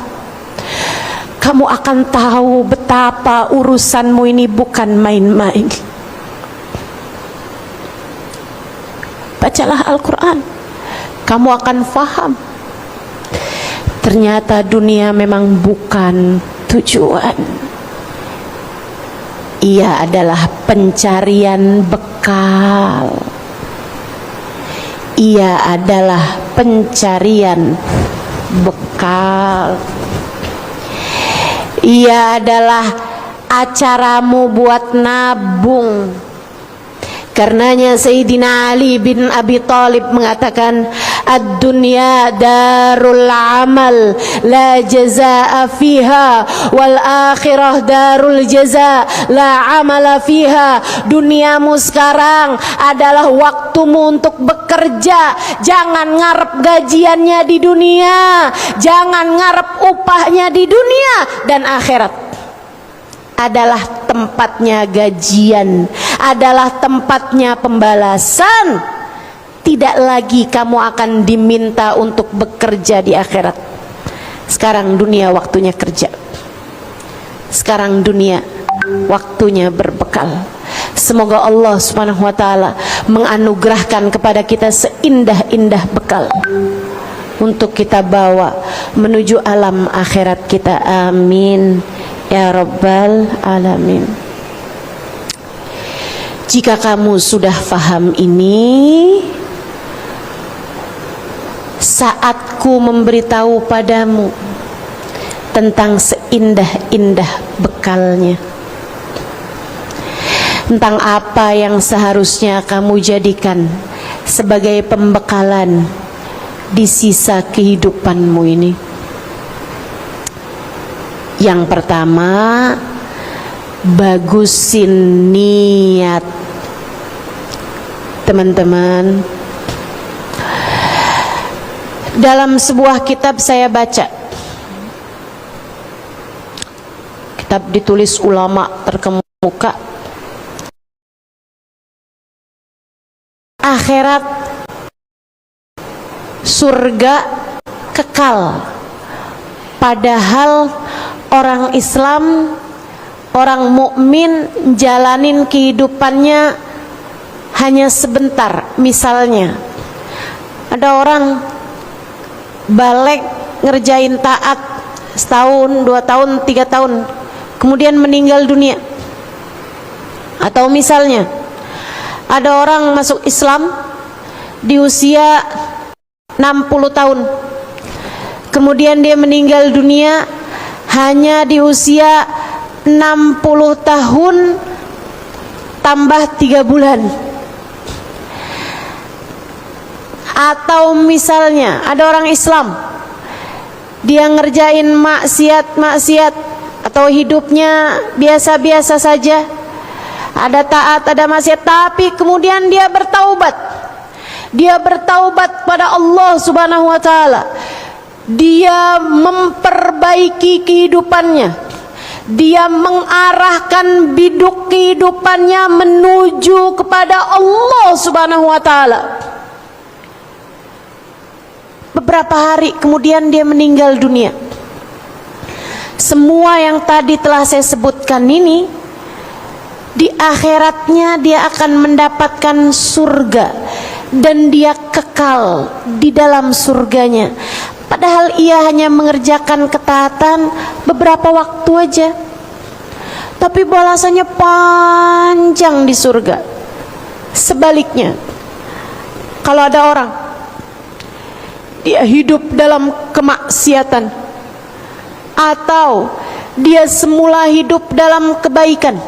Kamu akan tahu betapa urusanmu ini bukan main-main. Bacalah Al-Quran, kamu akan faham. Ternyata dunia memang bukan tujuan. Ia adalah pencarian bekal. Ia adalah pencarian bekal. Ia adalah acaramu buat nabung. Karenanya Sayyidina Ali bin Abi Thalib mengatakan, ad-dunya darul amal la jazaa fiha wal akhirah darul jaza la amala fiha. Duniamu sekarang adalah waktumu untuk bekerja. Jangan ngarep gajiannya di dunia, jangan ngarep upahnya di dunia. Dan akhirat adalah tempatnya gajian, adalah tempatnya pembalasan. Tidak lagi kamu akan diminta untuk bekerja di akhirat. Sekarang dunia waktunya kerja. Sekarang dunia waktunya berbekal. Semoga Allah Subhanahu wa taala menganugerahkan kepada kita seindah-indah bekal untuk kita bawa menuju alam akhirat kita. Amin ya rabbal alamin. Jika kamu sudah faham ini, saatku memberitahu padamu tentang seindah-indah bekalnya, tentang apa yang seharusnya kamu jadikan sebagai pembekalan di sisa kehidupanmu ini. Yang pertama, bagusin niat. Teman-teman, dalam sebuah kitab saya baca kitab ditulis ulama terkemuka. Akhirat, surga kekal. Padahal orang Islam, orang mukmin jalanin kehidupannya hanya sebentar. Misalnya ada orang balik ngerjain taat setahun, 2 tahun, 3 tahun, kemudian meninggal dunia. Atau misalnya ada orang masuk Islam di usia 60 tahun, kemudian dia meninggal dunia hanya di usia 60 tahun tambah 3 bulan. Atau misalnya ada orang Islam, dia ngerjain maksiat atau hidupnya biasa-biasa saja, ada taat, ada maksiat, tapi kemudian dia bertaubat. Dia bertaubat pada Allah Subhanahu wa taala. Dia memperbaiki kehidupannya. Dia mengarahkan biduk kehidupannya menuju kepada Allah Subhanahu wa taala. Beberapa hari kemudian dia meninggal dunia. Semua yang tadi telah saya sebutkan ini, di akhiratnya dia akan mendapatkan surga dan dia kekal di dalam surganya. Padahal ia hanya mengerjakan ketaatan beberapa waktu aja, tapi balasannya panjang di surga. Sebaliknya, kalau ada orang dia hidup dalam kemaksiatan, atau dia semula hidup dalam kebaikan,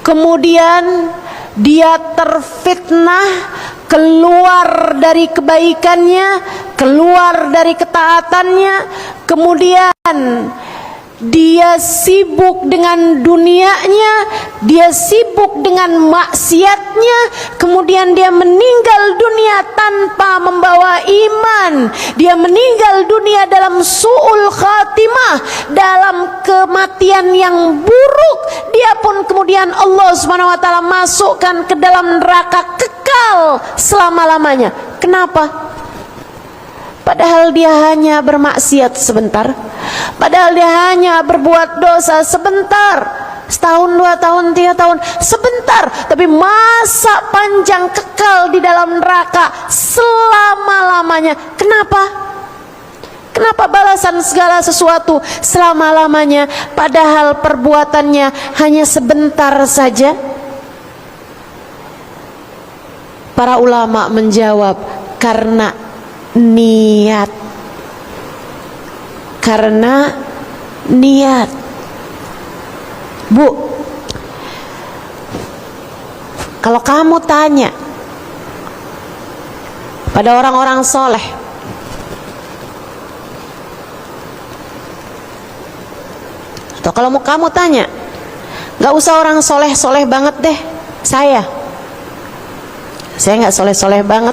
kemudian dia terfitnah, keluar dari kebaikannya, keluar dari ketaatannya, kemudian dia sibuk dengan dunianya, dia sibuk dengan maksiatnya, kemudian dia meninggal dunia tanpa membawa iman, dia meninggal dunia dalam su'ul khatimah, dalam kematian yang buruk. Dia pun kemudian Allah Subhanahu wa taala masukkan ke dalam neraka kekal selama-lamanya. Kenapa? Padahal dia hanya bermaksiat sebentar, padahal dia hanya berbuat dosa sebentar, setahun, 2 tahun, 3 tahun, sebentar, tapi masa panjang kekal di dalam neraka selama-lamanya. Kenapa? Kenapa balasan segala sesuatu selama-lamanya, padahal perbuatannya hanya sebentar saja? Para ulama menjawab, karena niat. Karena niat. Bu, kalau kamu tanya pada orang-orang soleh, atau kalau mau kamu tanya, gak usah orang soleh-soleh banget deh, saya gak soleh-soleh banget.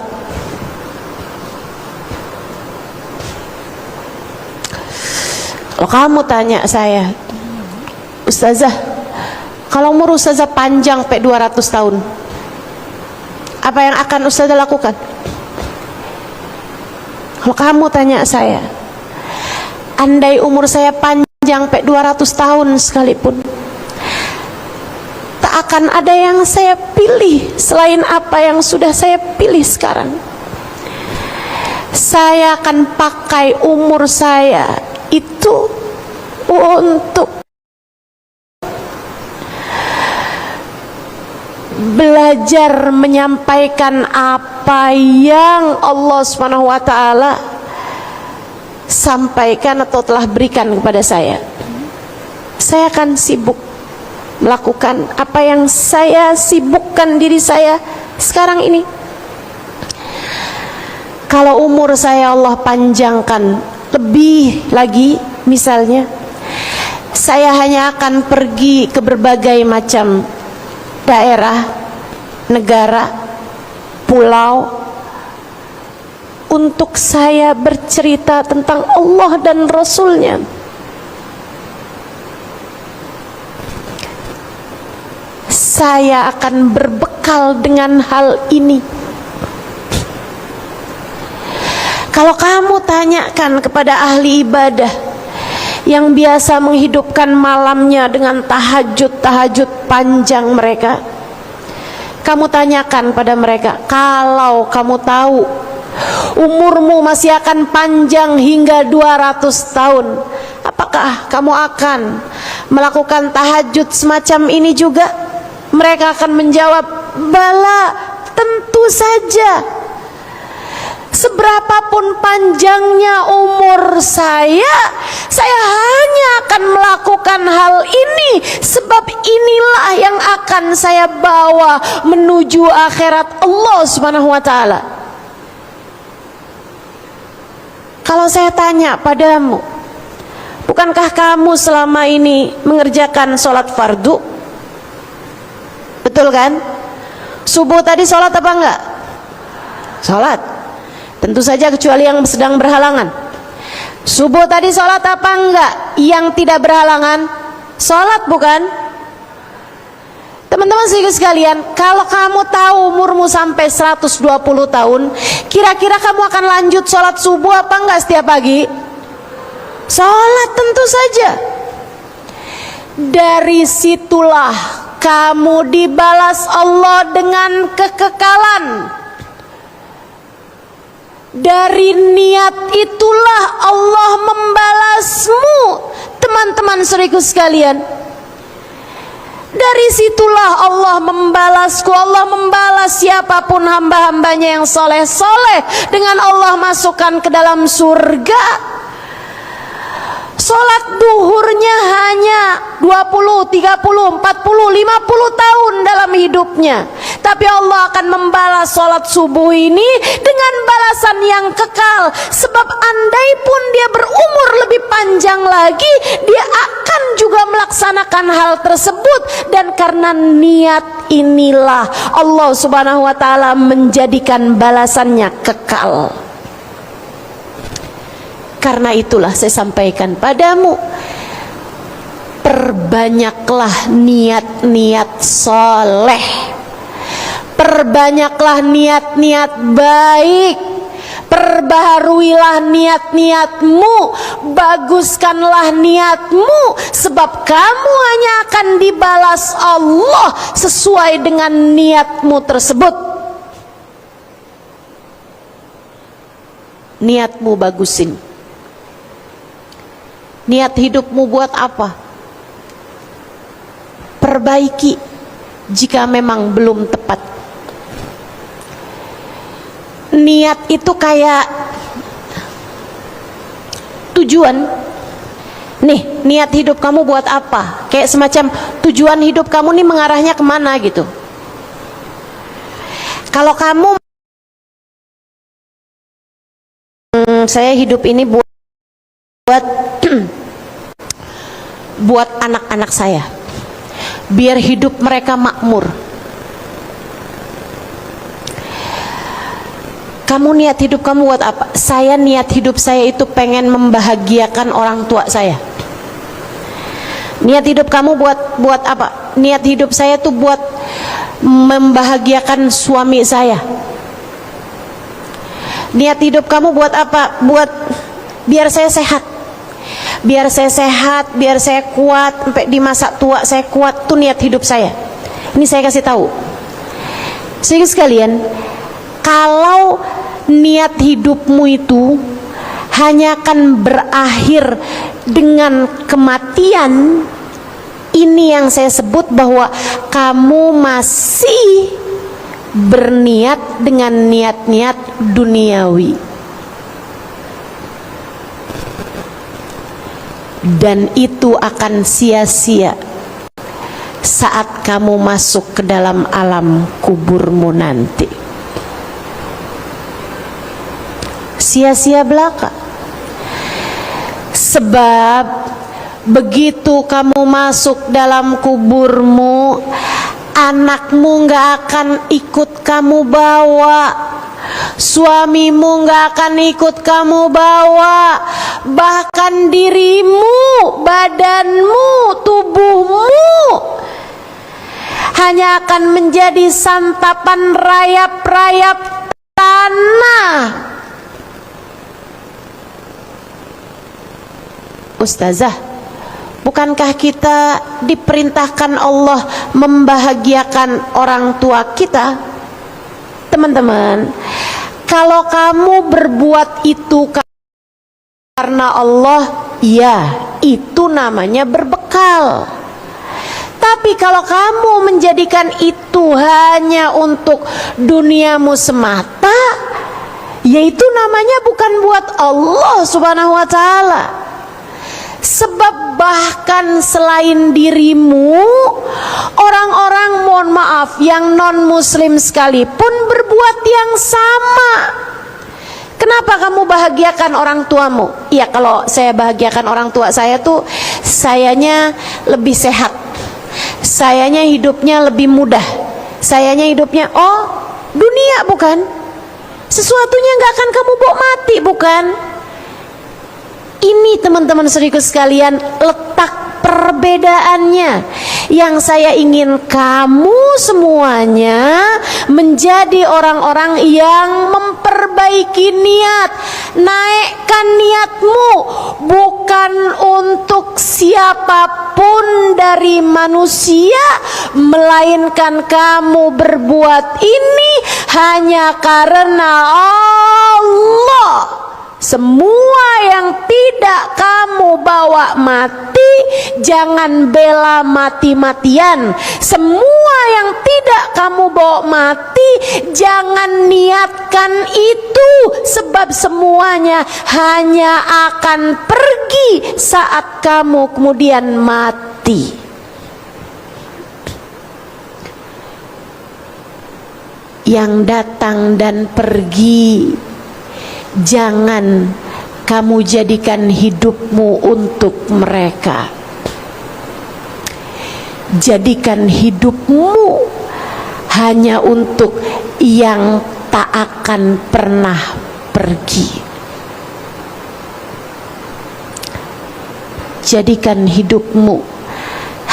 Kalau kamu tanya saya, Ustazah, kalau umur Ustazah panjang sampai 200 tahun, apa yang akan Ustazah lakukan? Kalau kamu tanya saya, andai umur saya panjang sampai 200 tahun sekalipun, tak akan ada yang saya pilih selain apa yang sudah saya pilih sekarang. Saya akan pakai umur saya itu untuk belajar menyampaikan apa yang Allah Subhanahu wa taala sampaikan atau telah berikan kepada saya. Saya akan sibuk melakukan apa yang saya sibukkan diri saya sekarang ini. Kalau umur saya Allah panjangkan lebih lagi, misalnya saya hanya akan pergi ke berbagai macam daerah, negara, pulau, untuk saya bercerita tentang Allah dan Rasulnya. saya akan berbekal dengan hal ini. Kalau kamu tanyakan kepada ahli ibadah yang biasa menghidupkan malamnya dengan tahajud panjang mereka, kamu tanyakan pada mereka, kalau kamu tahu umurmu masih akan panjang hingga 200 tahun, apakah kamu akan melakukan tahajud semacam ini juga? Mereka akan menjawab, bala, tentu saja. Seberapapun panjangnya umur saya hanya akan melakukan hal ini, sebab inilah yang akan saya bawa menuju akhirat Allah Subhanahu wa ta'ala. Kalau saya tanya padamu, bukankah kamu selama ini mengerjakan sholat fardu? Betul kan? Subuh tadi sholat apa enggak? Sholat. Tentu saja kecuali yang sedang berhalangan. Subuh tadi sholat apa enggak? Yang tidak berhalangan sholat, bukan? Teman-teman sekalian, kalau kamu tahu umurmu sampai 120 tahun, kira-kira kamu akan lanjut sholat subuh apa enggak setiap pagi? Sholat, tentu saja. Dari situlah kamu dibalas Allah dengan kekekalan. Dari niat itulah Allah membalasmu, teman-teman saudaraku sekalian. Dari situlah Allah membalasku. Allah membalas siapapun hamba-hambanya yang soleh-soleh dengan Allah masukkan ke dalam surga. Sholat duhurnya hanya 20, 30, 40, 50 tahun dalam hidupnya, tapi Allah akan membalas sholat subuh ini dengan balasan yang kekal. Sebab andai pun dia berumur lebih panjang lagi, dia akan juga melaksanakan hal tersebut. Dan karena niat inilah Allah Subhanahu wa ta'ala menjadikan balasannya kekal. Karena itulah saya sampaikan padamu, perbanyaklah niat-niat soleh, perbanyaklah niat-niat baik, perbaharuilah niat-niatmu, baguskanlah niatmu, sebab kamu hanya akan dibalas Allah sesuai dengan niatmu tersebut. Niatmu bagusin. Niat hidupmu buat apa? Perbaiki jika memang belum tepat. Niat itu kayak tujuan. Nih, niat hidup kamu buat apa? Kayak semacam tujuan hidup kamu nih mengarahnya kemana gitu. Kalau kamu, saya hidup ini buat buat anak-anak saya, biar hidup mereka makmur. Kamu niat hidup kamu buat apa? Saya niat hidup saya itu pengen membahagiakan orang tua saya. Niat hidup kamu buat apa? Niat hidup saya tuh buat membahagiakan suami saya. Niat hidup kamu buat apa? Buat biar saya sehat. Biar saya sehat, biar saya kuat sampai di masa tua saya kuat. Itu niat hidup saya. Ini saya kasih tahu. Saudara sekalian, kalau niat hidupmu itu hanya akan berakhir dengan kematian, ini yang saya sebut bahwa kamu masih berniat dengan niat-niat duniawi. Dan itu akan sia-sia saat kamu masuk ke dalam alam kuburmu nanti. Sia-sia belaka. Sebab begitu kamu masuk dalam kuburmu, anakmu gak akan ikut kamu bawa, suamimu gak akan ikut kamu bawa, bahkan dirimu, badanmu, tubuhmu hanya akan menjadi santapan rayap-rayap tanah. Ustazah, bukankah kita diperintahkan Allah membahagiakan orang tua kita? Teman-teman, kalau kamu berbuat itu karena Allah, ya, itu namanya berbekal. Tapi kalau kamu menjadikan itu hanya untuk duniamu semata, yaitu namanya bukan buat Allah Subhanahu wa ta'ala. Sebab bahkan selain dirimu, orang-orang, mohon maaf, yang non muslim sekalipun berbuat yang sama. Kenapa kamu bahagiakan orang tuamu? Ya, kalau saya bahagiakan orang tua saya tuh, sayanya lebih sehat, sayanya hidupnya lebih mudah, sayanya hidupnya, oh, dunia bukan? Sesuatunya nggak akan kamu bawa mati, bukan? Ini teman-teman saudaraku sekalian, letak perbedaannya. Yang saya ingin kamu semuanya menjadi orang-orang yang memperbaiki niat. Naikkan niatmu, bukan untuk siapapun dari manusia, melainkan kamu berbuat ini hanya karena Allah. Semua yang tidak kamu bawa mati, jangan bela mati-matian. Semua yang tidak kamu bawa mati, jangan niatkan itu. Sebab semuanya hanya akan pergi saat kamu kemudian mati. Yang datang dan pergi, jangan kamu jadikan hidupmu untuk mereka. Jadikan hidupmu hanya untuk yang tak akan pernah pergi. Jadikan hidupmu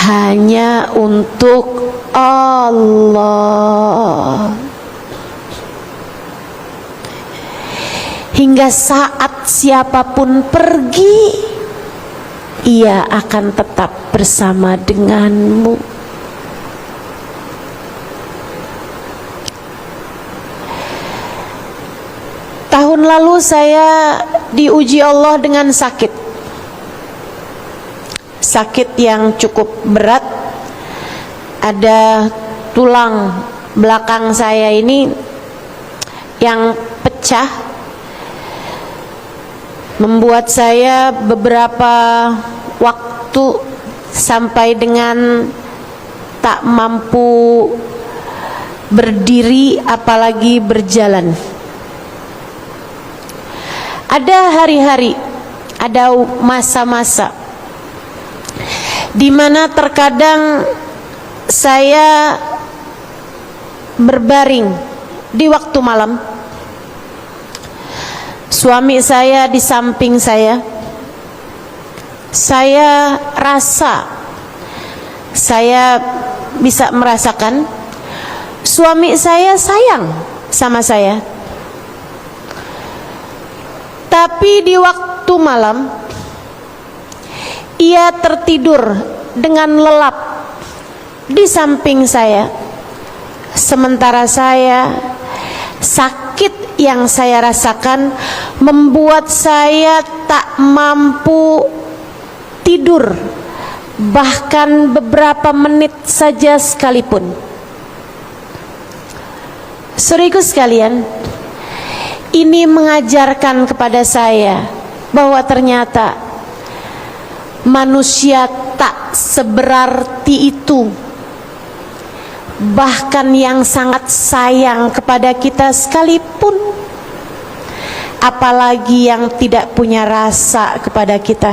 hanya untuk Allah. Hingga saat siapapun pergi, ia akan tetap bersama denganmu. Tahun lalu saya diuji Allah dengan sakit. Sakit yang cukup berat. Ada tulang belakang saya ini yang pecah, membuat saya beberapa waktu sampai dengan tak mampu berdiri apalagi berjalan. Ada hari-hari, ada masa-masa di mana terkadang saya berbaring di waktu malam. Suami saya di samping saya rasa, saya bisa merasakan suami saya sayang sama saya. Tapi di waktu malam ia tertidur dengan lelap di samping saya, sementara saya sakit yang saya rasakan membuat saya tak mampu tidur bahkan beberapa menit saja sekalipun. Saudaraku sekalian, ini mengajarkan kepada saya bahwa ternyata manusia tak seberarti itu. Bahkan yang sangat sayang kepada kita sekalipun, apalagi yang tidak punya rasa kepada kita.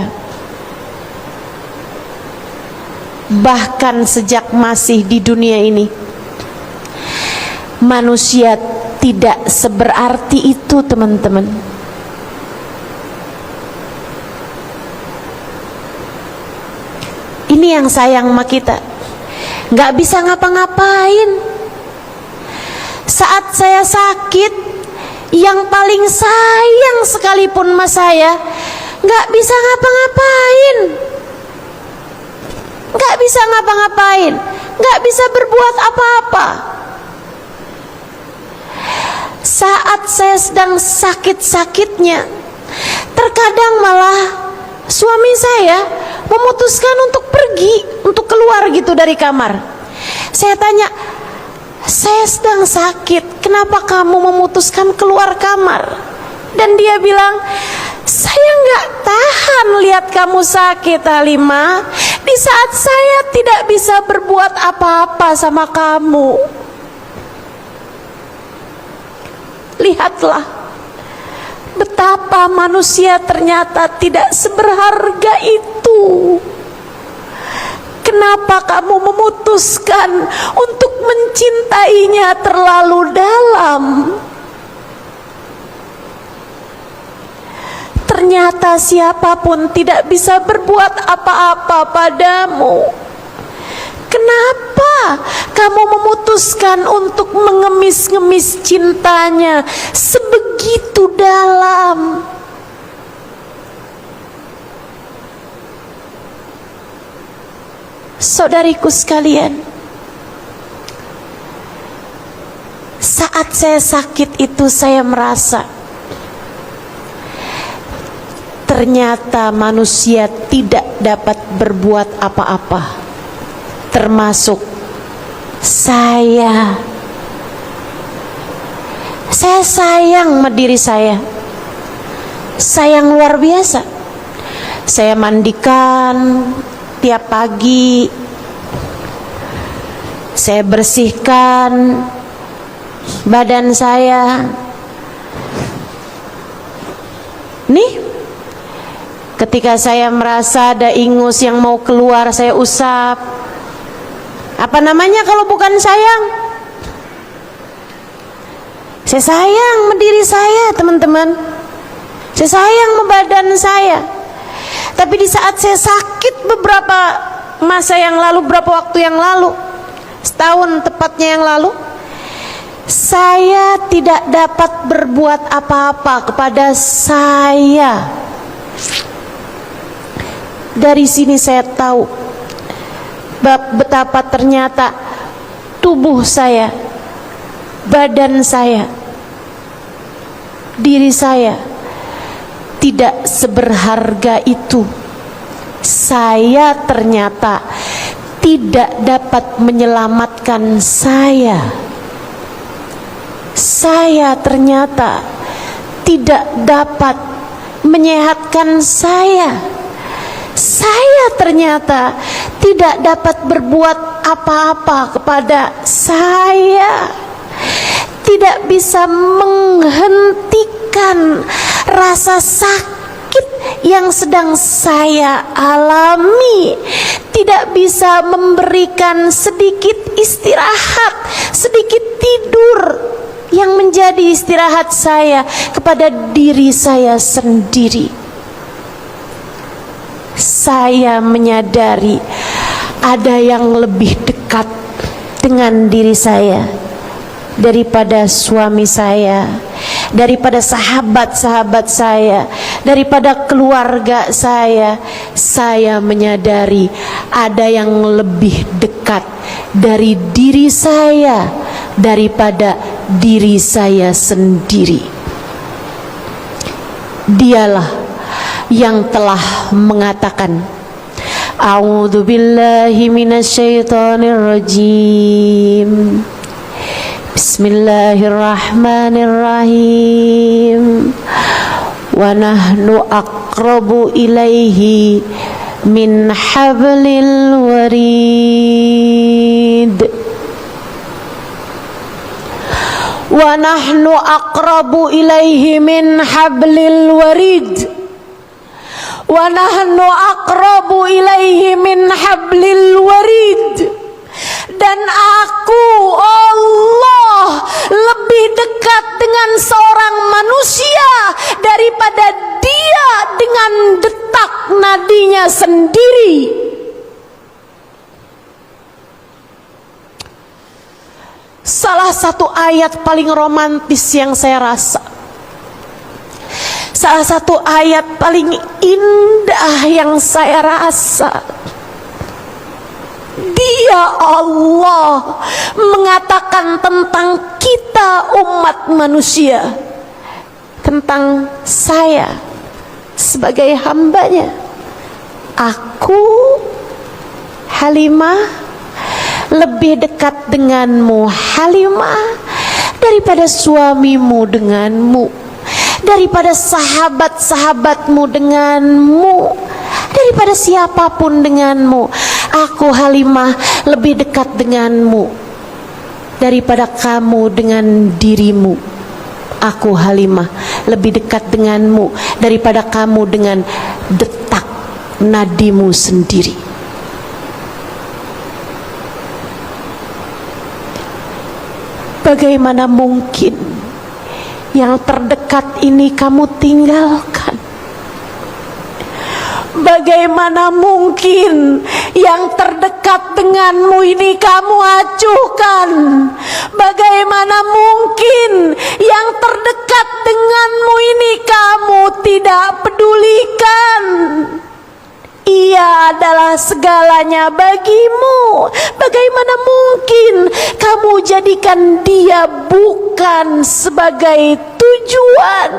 Bahkan sejak masih di dunia ini, manusia tidak seberarti itu, teman-teman. Ini yang sayang sama kita. nggak bisa ngapa-ngapain. Saat saya sakit, yang paling sayang sekalipun mas saya nggak bisa ngapa-ngapain, nggak bisa ngapa-ngapain, nggak bisa berbuat apa-apa. Saat saya sedang sakit-sakitnya, terkadang malah suami saya memutuskan untuk pergi, untuk keluar gitu dari kamar. Saya tanya, saya sedang sakit, kenapa kamu memutuskan keluar kamar? Dan dia bilang, saya nggak tahan lihat kamu sakit Halimah, di saat saya tidak bisa berbuat apa-apa sama kamu. Lihatlah betapa manusia ternyata tidak seberharga itu. Kenapa kamu memutuskan untuk mencintainya terlalu dalam? Ternyata siapapun tidak bisa berbuat apa-apa padamu. Kenapa kamu memutuskan untuk mengemis-ngemis cintanya sebegitu dalam? Saudariku sekalian, saat saya sakit itu saya merasa ternyata manusia tidak dapat berbuat apa-apa, termasuk saya. Saya sayang sama diri saya, sayang luar biasa. Saya mandikan tiap pagi, saya bersihkan badan saya. Nih, ketika saya merasa ada ingus yang mau keluar, saya usap. Apa namanya kalau bukan sayang? Saya sayang sama diri saya, teman-teman. Saya sayang sama badan saya. Tapi di saat saya sakit beberapa masa yang lalu, beberapa waktu yang lalu, setahun tepatnya yang lalu, saya tidak dapat berbuat apa-apa kepada saya. Dari sini saya tahu betapa ternyata tubuh saya, badan saya, diri saya tidak seberharga itu. Saya ternyata tidak dapat menyelamatkan saya. Saya ternyata tidak dapat menyehatkan saya. Saya ternyata tidak dapat berbuat apa-apa kepada saya. Tidak bisa menghentikan rasa sakit yang sedang saya alami. Tidak bisa memberikan sedikit istirahat, sedikit tidur yang menjadi istirahat saya kepada diri saya sendiri. Saya menyadari ada yang lebih dekat dengan diri saya daripada suami saya, daripada sahabat-sahabat saya, daripada keluarga saya. Saya menyadari ada yang lebih dekat dari diri saya daripada diri saya sendiri. Dialah yang telah mengatakan, A'udzu billahi minasyaitonir rajim. Bismillahirrahmanirrahim. Wa nahnu aqrabu ilaihi min hablil warid. Wa nahnu aqrabu ilaihi min hablil warid. Wa nahnu aqrabu ilaihi min hablil warid. Dan aku, Allah, lebih dekat dengan seorang manusia daripada dia dengan detak nadinya sendiri. salah satu ayat paling romantis yang saya rasa, salah satu ayat paling indah yang saya rasa, Dia Allah mengatakan tentang kita umat manusia, tentang saya sebagai hambanya. Aku Halimah lebih dekat denganmu Halimah daripada suamimu denganmu, daripada sahabat-sahabatmu denganmu, daripada siapapun denganmu. Aku Halimah lebih dekat denganmu daripada kamu dengan dirimu. Aku Halimah lebih dekat denganmu daripada kamu dengan detak nadimu sendiri. Bagaimana mungkin yang terdekat ini kamu tinggalkan? Bagaimana mungkin yang terdekat denganmu ini kamu acuhkan? Bagaimana mungkin yang terdekat denganmu ini kamu tidak pedulikan? Ia adalah segalanya bagimu. Bagaimana mungkin kamu jadikan dia bukan sebagai tujuan?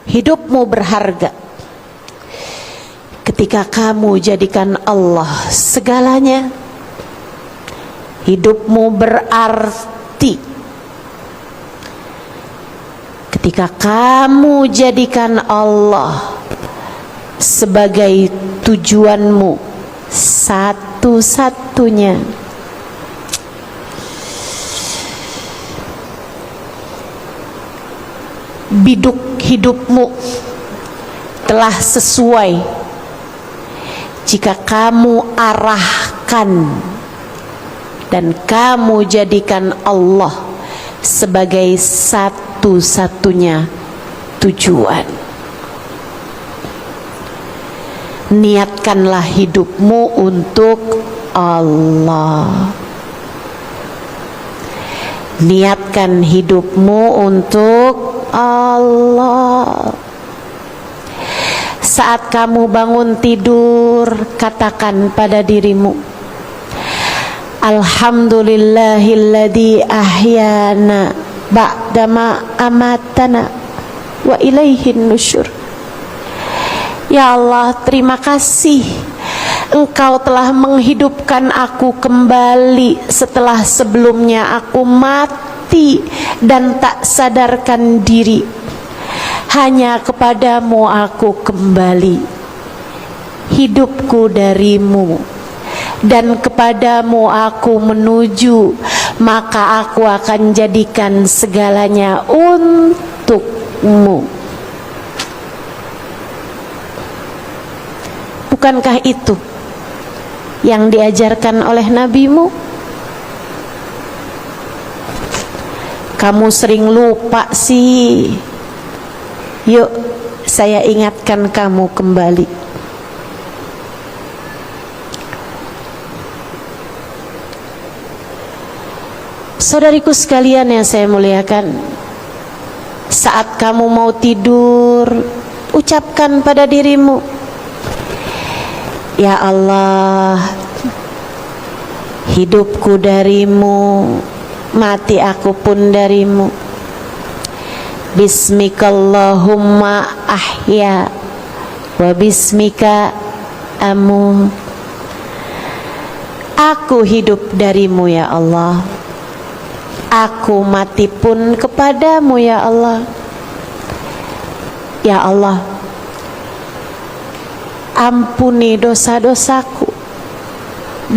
Hidupmu berharga ketika kamu jadikan Allah segalanya. Hidupmu berarti ketika kamu jadikan Allah sebagai tujuanmu satu-satunya. Biduk hidupmu telah sesuai jika kamu arahkan dan kamu jadikan Allah sebagai satu-satunya tujuan. Niatkanlah hidupmu untuk Allah. Niatkan hidupmu untuk Allah. Saat kamu bangun tidur, katakan pada dirimu, Alhamdulillahilladzi ahyana ba'dama amatana wa ilaihin nusyur. Ya Allah, terima kasih Engkau telah menghidupkan aku kembali setelah sebelumnya aku mati dan tak sadarkan diri. Hanya kepadamu aku kembali. Hidupku darimu dan kepadamu aku menuju, maka aku akan jadikan segalanya untukmu. Bukankah itu yang diajarkan oleh nabimu? Kamu sering lupa sih. Yuk, saya ingatkan kamu kembali. Saudariku sekalian yang saya muliakan, saat kamu mau tidur, ucapkan pada dirimu, Ya Allah, hidupku darimu, mati aku pun darimu. Bismikallahumma ahya wa bismika amut. Aku hidup darimu ya Allah, aku mati pun kepadamu ya Allah. Ya Allah, ampuni dosa-dosaku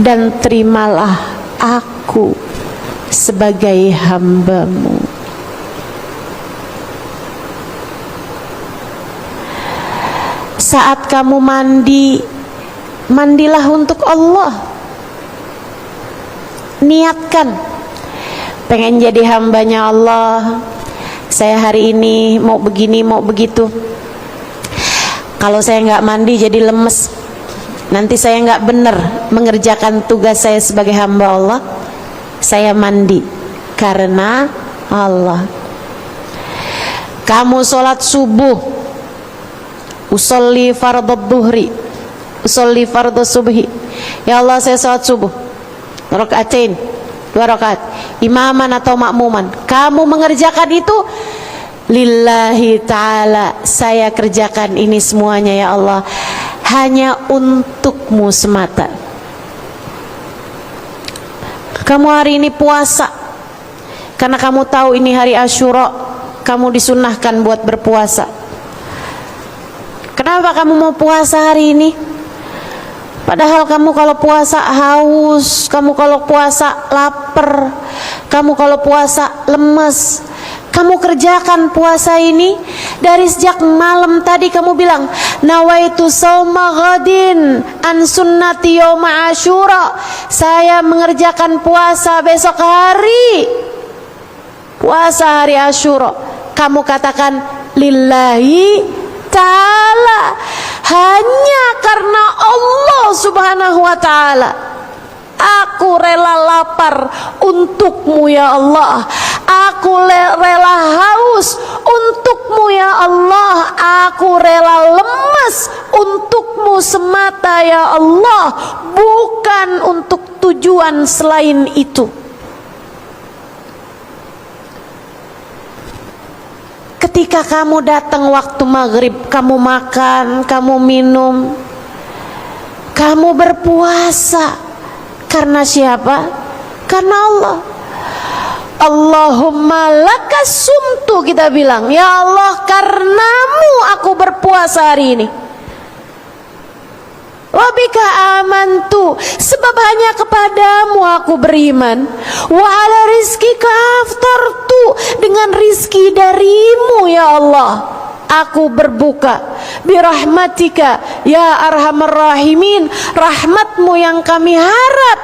dan terimalah aku sebagai hamba-Mu. Saat kamu mandi, mandilah untuk Allah. Niatkan, pengen jadi hambanya Allah. Saya hari ini mau begini, mau begitu. Kalau saya nggak mandi jadi lemes, nanti saya nggak benar mengerjakan tugas saya sebagai hamba Allah, saya mandi karena Allah. Kamu sholat subuh, usolli fardhu dhuhri, usolli fardhu subhi, ya Allah saya sholat subuh rakaatain, 2 rakaat, imaman atau makmuman, kamu mengerjakan itu lillahi ta'ala, saya kerjakan ini semuanya ya Allah hanya untukmu semata. Kamu hari ini puasa karena kamu tahu ini hari Asyura, kamu disunnahkan buat berpuasa. Kenapa kamu mau puasa hari ini? Padahal kamu kalau puasa haus, kamu kalau puasa lapar, kamu kalau puasa lemes. Kamu kerjakan puasa ini dari sejak malam tadi, kamu bilang nawaitu shauma ghadin an sunnati yauma asyura, saya mengerjakan puasa besok hari, puasa hari Asyura. Kamu katakan lillahi ta'ala, hanya karena Allah subhanahu wa ta'ala. Aku rela lapar untukmu ya Allah, aku rela haus untukmu ya Allah, aku rela lemas untukmu semata ya Allah, bukan untuk tujuan selain itu. Ketika kamu datang waktu maghrib, kamu makan, kamu minum, kamu berpuasa karena siapa? Karena Allah. Allahumma lakas sumtu, kita bilang ya Allah karenamu aku berpuasa hari ini. Wabika amantu, sebab hanya kepadamu aku beriman. Wa ala rizkika aftartu, dengan rizki darimu ya Allah aku berbuka. Birahmatika ya arhamar rahimin, rahmatmu yang kami harap,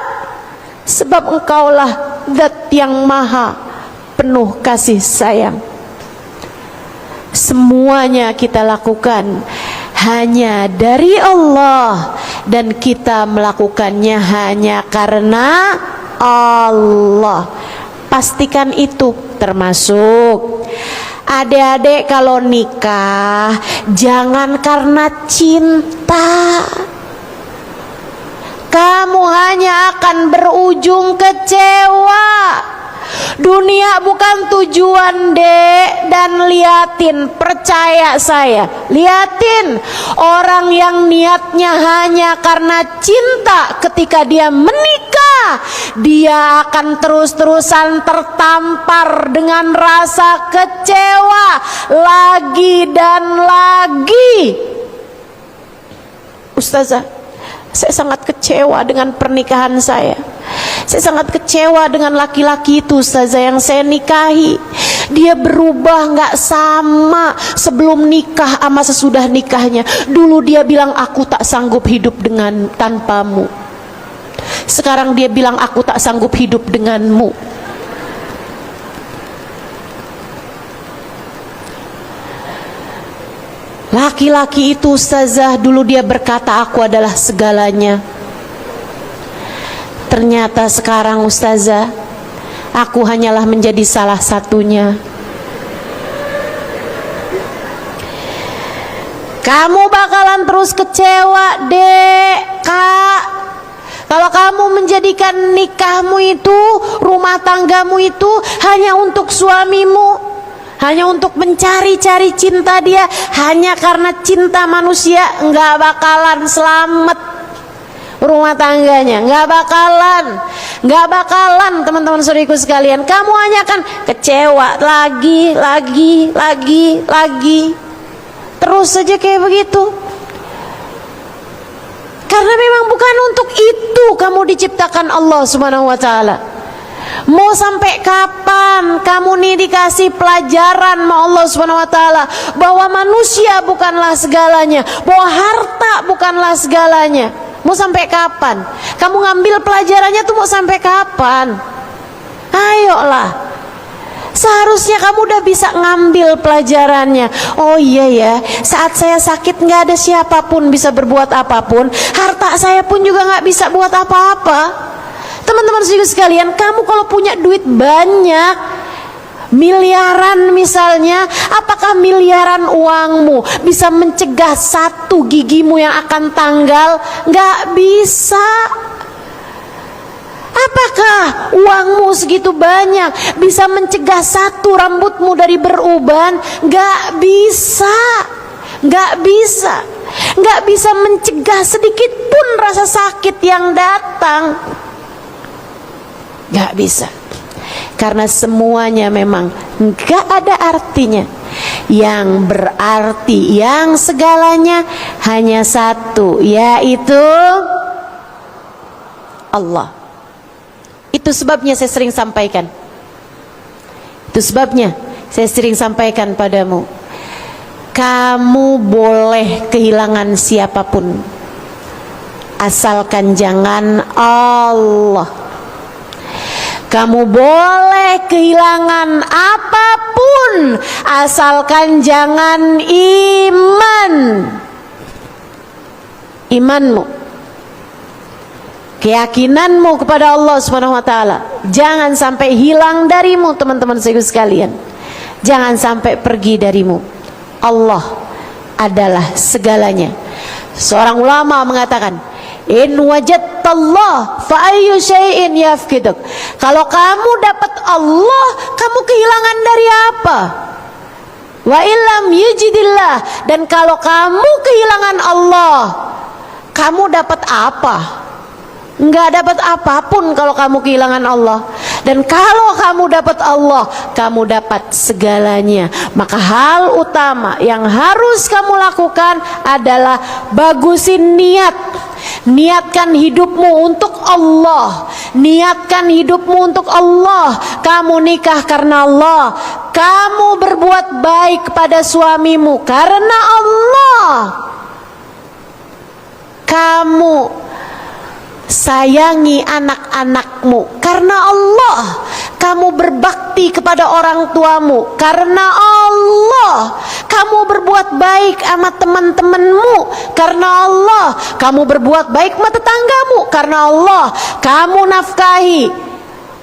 sebab engkaulah zat yang maha penuh kasih sayang. Semuanya kita lakukan hanya dari Allah, dan kita melakukannya hanya karena Allah. Pastikan itu. Termasuk adik-adik kalau nikah jangan karena cinta, kamu hanya akan berujung kecewa. Dunia bukan tujuan, Dek. Dan liatin, percaya saya, liatin orang yang niatnya hanya karena cinta, ketika dia menikah dia akan terus-terusan tertampar dengan rasa kecewa lagi dan lagi. Ustazah, saya sangat kecewa dengan pernikahan saya. Saya sangat kecewa dengan laki-laki itu, Ustazah, yang saya nikahi. Dia berubah gak sama sebelum nikah sama sesudah nikahnya. Dulu dia bilang aku tak sanggup hidup dengan tanpamu. Sekarang dia bilang aku tak sanggup hidup denganmu. Laki-laki itu, Ustazah, dulu dia berkata aku adalah segalanya. Ternyata sekarang, Ustazah, aku hanyalah menjadi salah satunya. Kamu bakalan terus kecewa, Dek, Kak, kalau kamu menjadikan nikahmu itu, rumah tanggamu itu hanya untuk suamimu, hanya untuk mencari-cari cinta dia, hanya karena cinta manusia, nggak bakalan selamat rumah tangganya, nggak bakalan teman-teman saudariku sekalian. Kamu hanya akan kecewa lagi, terus saja kayak begitu. Karena memang bukan untuk itu kamu diciptakan Allah Subhanahu wa ta'ala. Mau sampai kapan kamu nih dikasih pelajaran sama Allah Subhanahu wa ta'ala bahwa manusia bukanlah segalanya, bahwa harta bukanlah segalanya? Mau sampai kapan? Kamu ngambil pelajarannya tuh mau sampai kapan? Ayolah. Seharusnya kamu udah bisa ngambil pelajarannya. Oh iya ya, saat saya sakit nggak ada siapapun bisa berbuat apapun, harta saya pun juga nggak bisa buat apa-apa. Teman-teman sekalian, kamu kalau punya duit banyak, miliaran misalnya, apakah miliaran uangmu bisa mencegah satu gigimu yang akan tanggal? Nggak bisa. Apakah uangmu segitu banyak bisa mencegah satu rambutmu dari beruban? Nggak bisa. Nggak bisa. Nggak bisa mencegah sedikit pun rasa sakit yang datang. Nggak bisa. Karena semuanya memang nggak ada artinya. Yang berarti, yang segalanya hanya satu, yaitu Allah. Itu sebabnya saya sering sampaikan. Itu sebabnya saya sering sampaikan padamu. Kamu boleh kehilangan siapapun, asalkan jangan Allah. Kamu boleh kehilangan apapun, asalkan jangan iman. Imanmu, keyakinanmu kepada Allah Subhanahu wa taala jangan sampai hilang darimu, teman-teman sekalian. Jangan sampai pergi darimu. Allah adalah segalanya. Seorang ulama mengatakan, in wajadtallah fa ayyu syai'in yafkiduk. Kalau kamu dapat Allah, kamu kehilangan dari apa? Wa illam yujidillah. Dan kalau kamu kehilangan Allah, kamu dapat apa? Enggak dapat apapun kalau kamu kehilangan Allah. Dan kalau kamu dapat Allah, kamu dapat segalanya. Maka hal utama yang harus kamu lakukan adalah bagusin niat. Niatkan hidupmu untuk Allah. Niatkan hidupmu untuk Allah. Kamu nikah karena Allah. Kamu berbuat baik kepada suamimu karena Allah. Kamu sayangi anak-anakmu karena Allah. Kamu berbakti kepada orang tuamu karena Allah. Kamu berbuat baik sama teman-temanmu karena Allah. Kamu berbuat baik sama tetanggamu karena Allah. Kamu nafkahi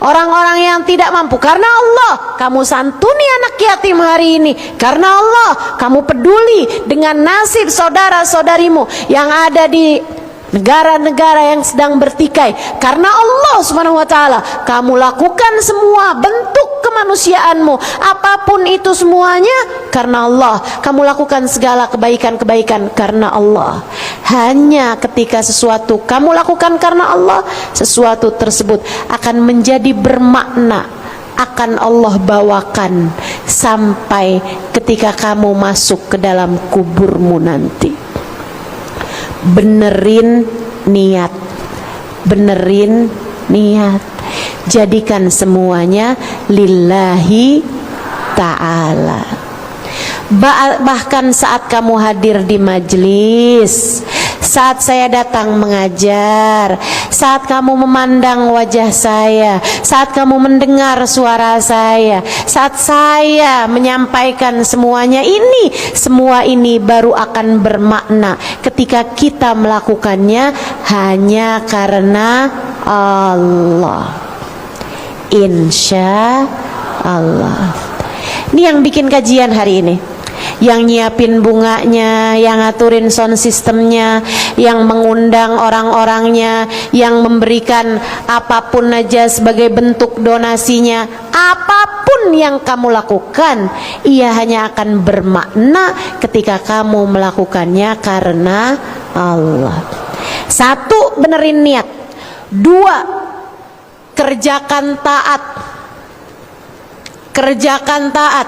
orang-orang yang tidak mampu karena Allah. Kamu santuni anak yatim hari ini karena Allah. Kamu peduli dengan nasib saudara-saudarimu yang ada di negara-negara yang sedang bertikai karena Allah Subhanahu wa taala. Kamu lakukan semua bentuk kemanusiaanmu, apapun itu semuanya karena Allah. Kamu lakukan segala kebaikan-kebaikan karena Allah. Hanya ketika sesuatu kamu lakukan karena Allah, sesuatu tersebut akan menjadi bermakna, akan Allah bawakan sampai ketika kamu masuk ke dalam kuburmu nanti. Benerin niat, benerin niat, jadikan semuanya lillahi ta'ala. Bahkan saat kamu hadir di majelis, saat saya datang mengajar, saat kamu memandang wajah saya, saat kamu mendengar suara saya, saat saya menyampaikan semuanya ini, semua ini baru akan bermakna ketika kita melakukannya hanya karena Allah. Insya Allah. Ini yang bikin kajian hari ini, yang nyiapin bunganya, yang ngaturin sound systemnya, yang mengundang orang-orangnya, yang memberikan apapun aja sebagai bentuk donasinya. Apapun yang kamu lakukan, ia hanya akan bermakna ketika kamu melakukannya karena Allah. Satu, benerin niat. Dua, kerjakan taat. Kerjakan taat.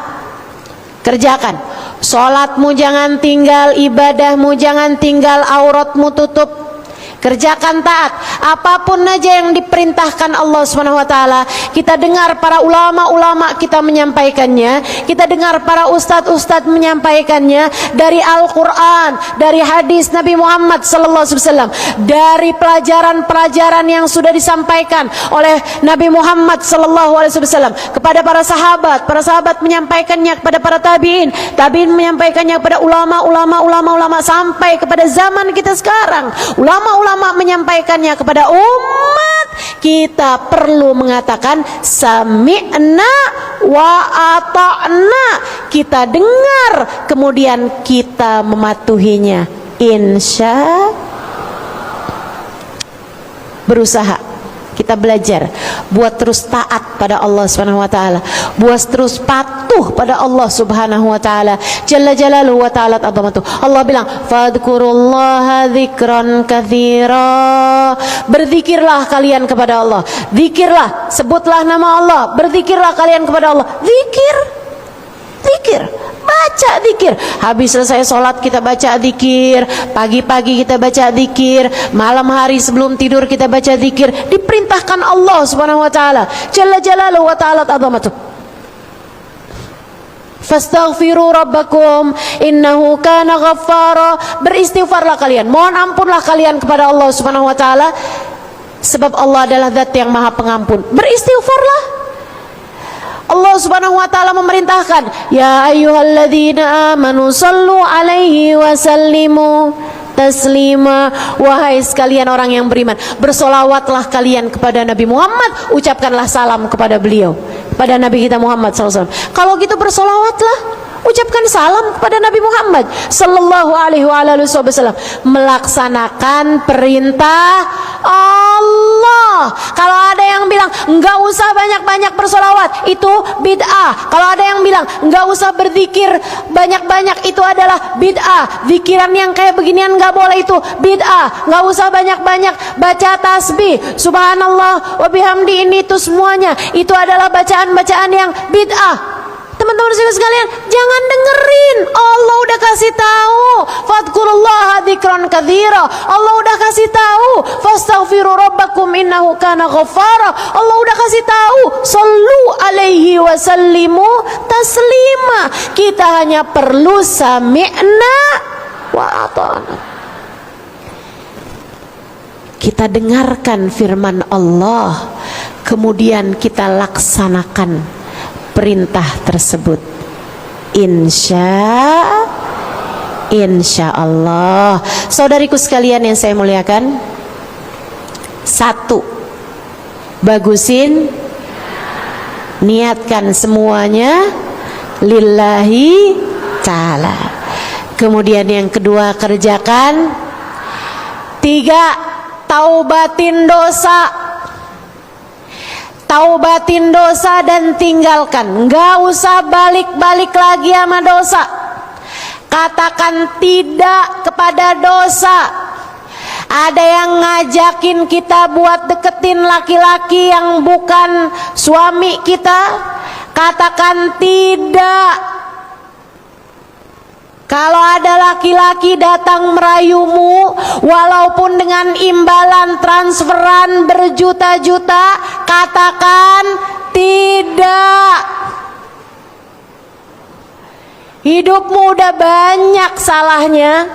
Kerjakan. Sholatmu jangan tinggal, ibadahmu jangan tinggal, auratmu tutup. Kerjakan taat, apapun aja yang diperintahkan Allah Subhanahu wa taala. Kita dengar para ulama-ulama kita menyampaikannya, kita dengar para ustadz-ustadz menyampaikannya dari Al-Qur'an, dari hadis Nabi Muhammad sallallahu alaihi wasallam, dari pelajaran-pelajaran yang sudah disampaikan oleh Nabi Muhammad sallallahu alaihi wasallam kepada para sahabat menyampaikannya kepada para tabi'in menyampaikannya kepada ulama sampai kepada zaman kita sekarang. Ulama menyampaikannya kepada umat. Kita perlu mengatakan sami'na wa ata'na. Kita dengar, kemudian kita mematuhinya. Insya berusaha. Kita belajar buat terus taat pada Allah Subhanahu wa taala, buat terus patuh pada Allah Subhanahu wa taala. Jalla jalaluhu wa ta'ala azamatuh. Allah bilang, "Fadhkurullaha dzikran katsira." Berzikirlah kalian kepada Allah. Zikirlah, sebutlah nama Allah, berzikirlah kalian kepada Allah. Zikir. Baca zikir. Habis selesai sholat kita baca zikir, pagi-pagi kita baca zikir, malam hari sebelum tidur kita baca zikir. Diperintahkan Allah Subhanahu wa taala. Jalla jalaluhu wa ta'ala azamatuh. Fastaghfiru rabbakum innahu kana ghaffara. Beristighfarlah kalian, mohon ampunlah kalian kepada Allah Subhanahu wa taala, sebab Allah adalah zat yang maha pengampun. Beristighfarlah. Allah Subhanahu wa taala memerintahkan, ya ayyuhalladzina amanu sallu alaihi wa sallimu taslima. Wahai sekalian orang yang beriman, bersolawatlah kalian kepada Nabi Muhammad, ucapkanlah salam kepada beliau, kepada Nabi kita Muhammad SAW. Kalau gitu bersolawatlah, ucapkan salam kepada Nabi Muhammad sallallahu alaihi wasallam, melaksanakan perintah Allah. Kalau ada yang bilang enggak usah banyak-banyak bersolawat, itu bid'ah. Kalau ada yang bilang enggak usah berzikir banyak-banyak, itu adalah bid'ah. Zikiran yang kayak beginian enggak boleh, itu bid'ah. Enggak usah banyak-banyak baca tasbih, subhanallah wa bihamdi, ini itu semuanya itu adalah bacaan-bacaan yang bid'ah. Teman-teman sekalian, jangan dengerin. Allah udah kasih tahu, fadhkurullaha dzikran katsira. Allah udah kasih tahu, fastaghfiru rabbakum innahu kana ghaffara. Allah udah kasih tahu, sallu alaihi wa sallimu taslima. Kita hanya perlu sami'na wa ata'na. Kita dengarkan firman Allah, kemudian kita laksanakan perintah tersebut. Insya Allah. Saudariku sekalian yang saya muliakan, satu, bagusin, niatkan semuanya lillahi ta'ala. Kemudian yang kedua, kerjakan. Tiga, taubatin dosa. Taubatin dosa dan tinggalkan. Enggak usah balik-balik lagi sama dosa. Katakan tidak kepada dosa. Ada yang ngajakin kita buat deketin laki-laki yang bukan suami kita, katakan tidak. Kalau ada laki-laki datang merayumu, walaupun dengan imbalan transferan berjuta-juta, katakan tidak. Hidupmu udah banyak salahnya,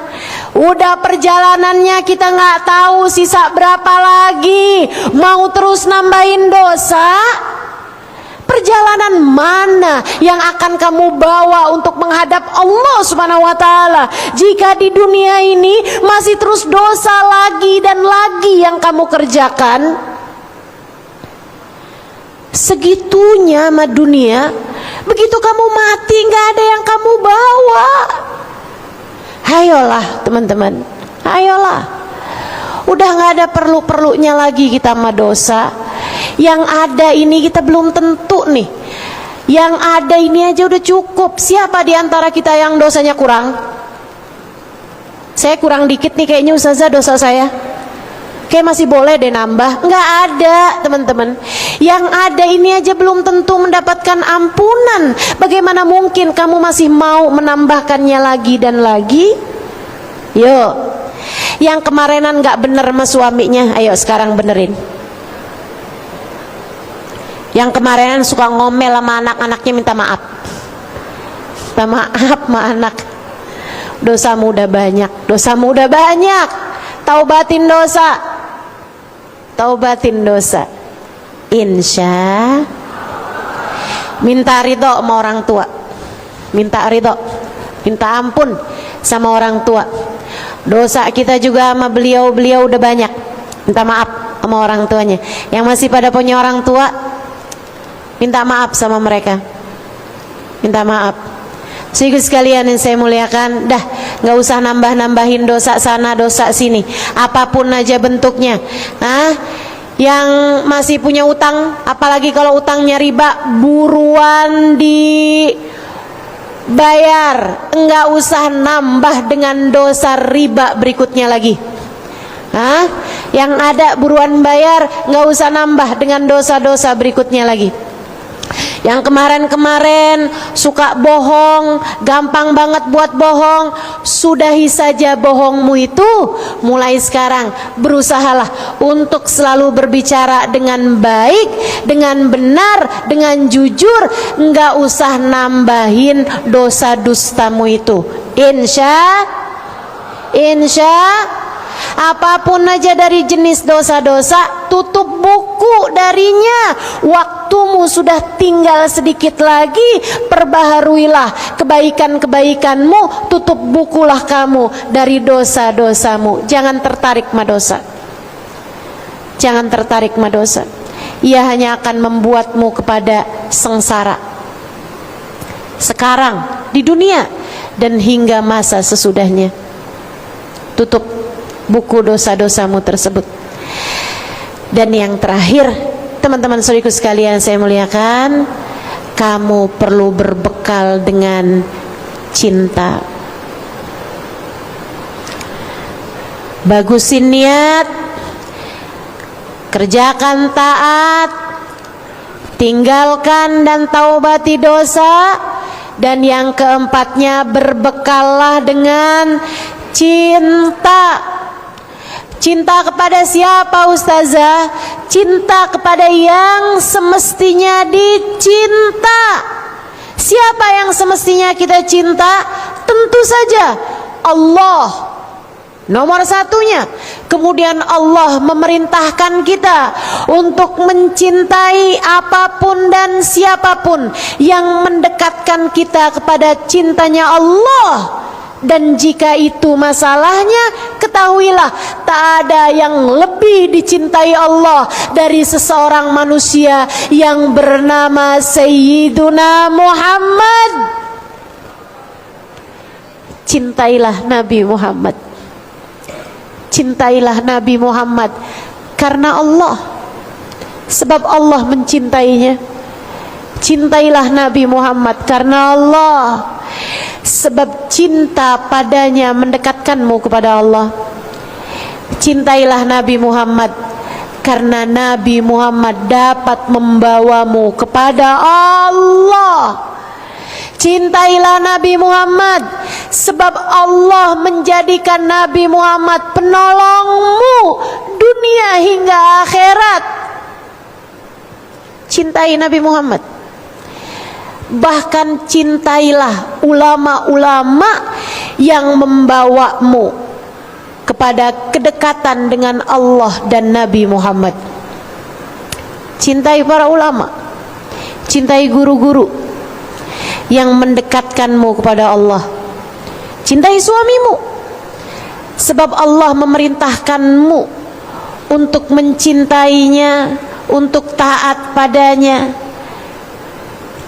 udah perjalanannya kita nggak tahu sisa berapa lagi, mau terus nambahin dosa? Perjalanan mana yang akan kamu bawa untuk menghadap Allah Subhanahu wa taala jika di dunia ini masih terus dosa lagi dan lagi yang kamu kerjakan? Segitunya sama dunia. Begitu kamu mati nggak ada yang kamu bawa. Ayolah teman-teman, ayolah. Udah nggak ada perlu-perlunya lagi kita sama dosa. Yang ada ini kita belum tentu nih. Yang ada ini aja udah cukup. Siapa di antara kita yang dosanya kurang? Saya kurang dikit nih kayaknya ustazah dosa saya. Kayak masih boleh deh nambah. Nggak ada teman-teman. Yang ada ini aja belum tentu mendapatkan ampunan. Bagaimana mungkin kamu masih mau menambahkannya lagi dan lagi? Yuk. Yang kemarinan gak bener sama suaminya, ayo sekarang benerin. Yang kemarinan suka ngomel sama anak-anaknya, minta maaf. Minta maaf sama anak. Dosamu udah banyak, dosamu udah banyak. Taubatin dosa, taubatin dosa. Insya. Minta ridho sama orang tua, minta ridho, minta ampun sama orang tua. Dosa kita juga sama beliau-beliau udah banyak, minta maaf sama orang tuanya. Yang masih pada punya orang tua, minta maaf sama mereka, minta maaf. Saudara sekalian yang saya muliakan, dah nggak usah nambah-nambahin dosa sana dosa sini, apapun aja bentuknya. Yang masih punya utang, apalagi kalau utangnya riba, buruan dibayar, nggak usah nambah dengan dosa riba berikutnya lagi. Yang ada buruan bayar, nggak usah nambah dengan dosa-dosa berikutnya lagi. Yang kemarin-kemarin suka bohong, gampang banget buat bohong, sudahi saja bohongmu itu. Mulai sekarang berusahalah untuk selalu berbicara dengan baik, dengan benar, dengan jujur. Nggak usah nambahin dosa dustamu itu. Insya apapun aja dari jenis dosa-dosa, tutup buku darinya. Waktumu sudah tinggal sedikit lagi, perbaharuilah kebaikan-kebaikanmu, tutup bukulah kamu dari dosa-dosamu. Jangan tertarik sama dosa, jangan tertarik sama dosa. Ia hanya akan membuatmu kepada sengsara sekarang di dunia dan hingga masa sesudahnya. Tutup buku dosa-dosamu tersebut. Dan yang terakhir, teman-teman saudaraku sekalian saya muliakan, kamu perlu berbekal dengan cinta. Bagusin niat, kerjakan taat, tinggalkan dan taubati dosa. Dan yang keempatnya, berbekallah dengan cinta. Cinta kepada siapa ustazah? Cinta kepada yang semestinya dicinta. Siapa yang semestinya kita cinta? Tentu saja Allah, nomor satunya. Kemudian Allah memerintahkan kita untuk mencintai apapun dan siapapun yang mendekatkan kita kepada cintanya Allah. Dan jika itu masalahnya, ketahuilah tak ada yang lebih dicintai Allah dari seseorang manusia yang bernama Sayyiduna Muhammad. Cintailah Nabi Muhammad, cintailah Nabi Muhammad karena Allah, sebab Allah mencintainya. Cintailah Nabi Muhammad karena Allah, sebab cinta padanya mendekatkanmu kepada Allah. Cintailah Nabi Muhammad karena Nabi Muhammad dapat membawamu kepada Allah. Cintailah Nabi Muhammad sebab Allah menjadikan Nabi Muhammad penolongmu dunia hingga akhirat. Cintai Nabi Muhammad. Bahkan cintailah ulama-ulama yang membawamu kepada kedekatan dengan Allah dan Nabi Muhammad. Cintai para ulama, cintai guru-guru yang mendekatkanmu kepada Allah. Cintai suamimu, sebab Allah memerintahkanmu untuk mencintainya, untuk taat padanya.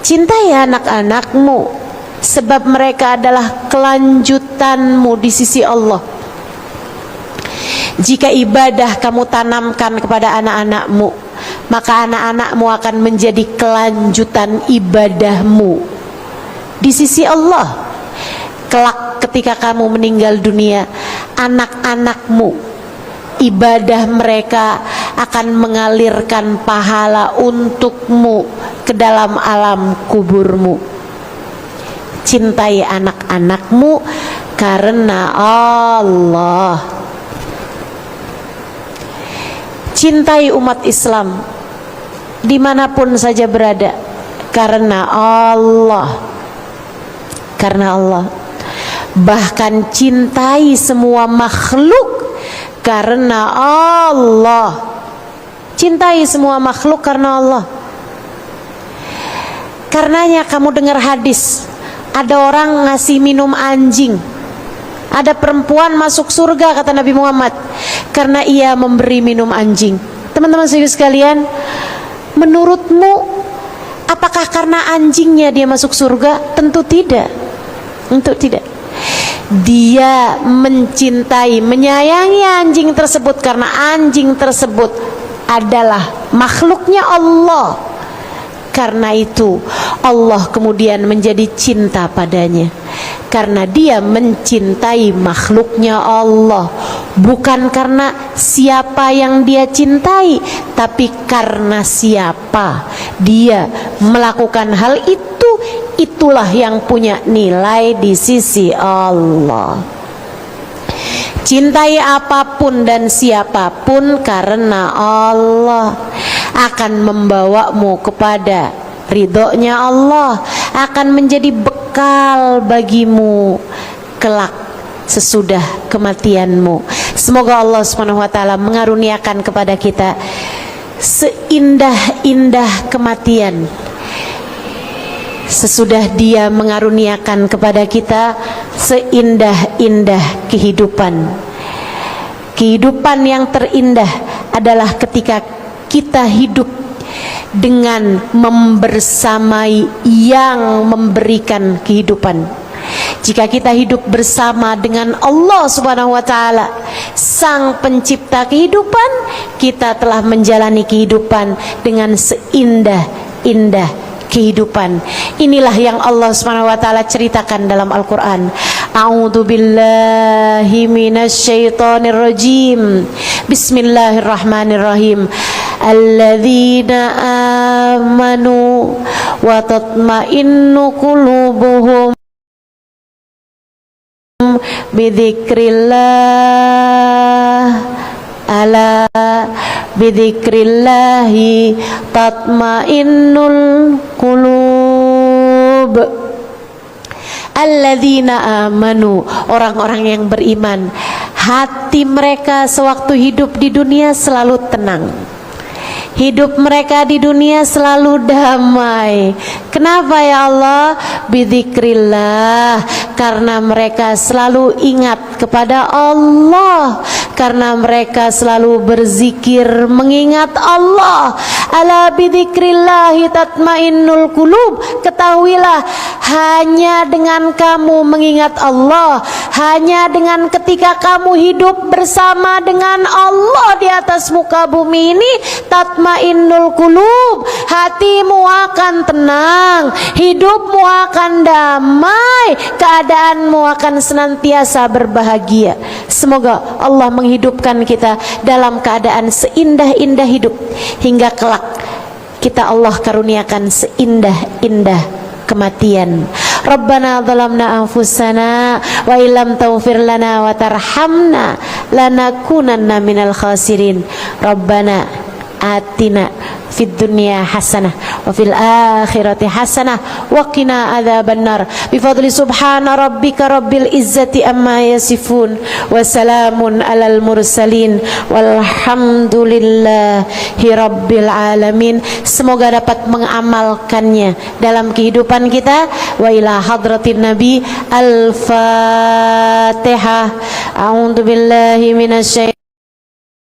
Cintai anak-anakmu, sebab mereka adalah kelanjutanmu di sisi Allah. Jika ibadah kamu tanamkan kepada anak-anakmu, maka anak-anakmu akan menjadi kelanjutan ibadahmu di sisi Allah. Kelak ketika kamu meninggal dunia, anak-anakmu, ibadah mereka akan mengalirkan pahala untukmu ke dalam alam kuburmu. Cintai anak-anakmu karena Allah. cintai umat Islam dimanapun saja berada, karena Allah. Karena Allah. Bahkan cintai semua makhluk karena Allah. Cintai semua makhluk karena Allah. Karenanya kamu dengar hadis, ada orang ngasih minum anjing, ada perempuan masuk surga kata Nabi Muhammad karena ia memberi minum anjing. Teman-teman sekalian, menurutmu apakah karena anjingnya dia masuk surga? Tentu tidak. Tentu tidak. Dia mencintai, menyayangi anjing tersebut karena anjing tersebut adalah makhluknya Allah. Karena itu Allah kemudian menjadi cinta padanya, karena dia mencintai makhluknya Allah, bukan karena siapa yang dia cintai, tapi karena siapa dia melakukan hal itu, itulah yang punya nilai di sisi Allah. Cintai apapun dan siapapun karena Allah akan membawamu kepada ridhonya Allah, akan menjadi bekal bagimu kelak sesudah kematianmu. Semoga Allah Subhanahu wa taala mengaruniakan kepada kita seindah-indah kematian, sesudah Dia mengaruniakan kepada kita seindah-indah kehidupan. Kehidupan yang terindah adalah ketika kita hidup dengan membersamai yang memberikan kehidupan. Jika kita hidup bersama dengan Allah Subhanahu wa taala, Sang Pencipta kehidupan, kita telah menjalani kehidupan dengan seindah-indah kehidupan. Inilah yang Allah Subhanahu wa taala ceritakan dalam Al-Qur'an. A'udzu billahi minasyaitonir rajim. Bismillahirrahmanirrahim. Alladzina amanu wa tatma'innu qulubuhum bidzikrillah. Ala bidzikrillahi tatmainnul qulub. Alladzina amanu, orang-orang yang beriman, hati mereka sewaktu hidup di dunia selalu tenang. Hidup mereka di dunia selalu damai. Kenapa ya Allah? Bidzikrillah, karena mereka selalu ingat kepada Allah, karena mereka selalu berzikir mengingat Allah. Ala bidzikrillahi tatmainnul qulub. Ketahuilah, hanya dengan kamu mengingat Allah, hanya dengan ketika kamu hidup bersama dengan Allah di atas muka bumi ini, tatmainnul qulub, hatimu akan tenang, hidupmu akan damai, keadaanmu akan senantiasa berbahagia. Semoga Allah menghidupkan kita dalam keadaan seindah-indah hidup, hingga kelak kita Allah karuniakan seindah-indah kematian. Rabbana zalamna anfusana wa illam taghfir lana wa tarhamna lanakunanna minal khasirin. Rabbana atina fid dunya hasanah wa fil akhirati hasanah wa qina adzabannar. Bi fadli subhana rabbika rabbil izzati amma yasifun wa salamun alal mursalin walhamdulillahi rabbil alamin. Semoga dapat mengamalkannya dalam kehidupan kita. Wa ila hadratin nabi al-fatihah. A'udzu billahi minasy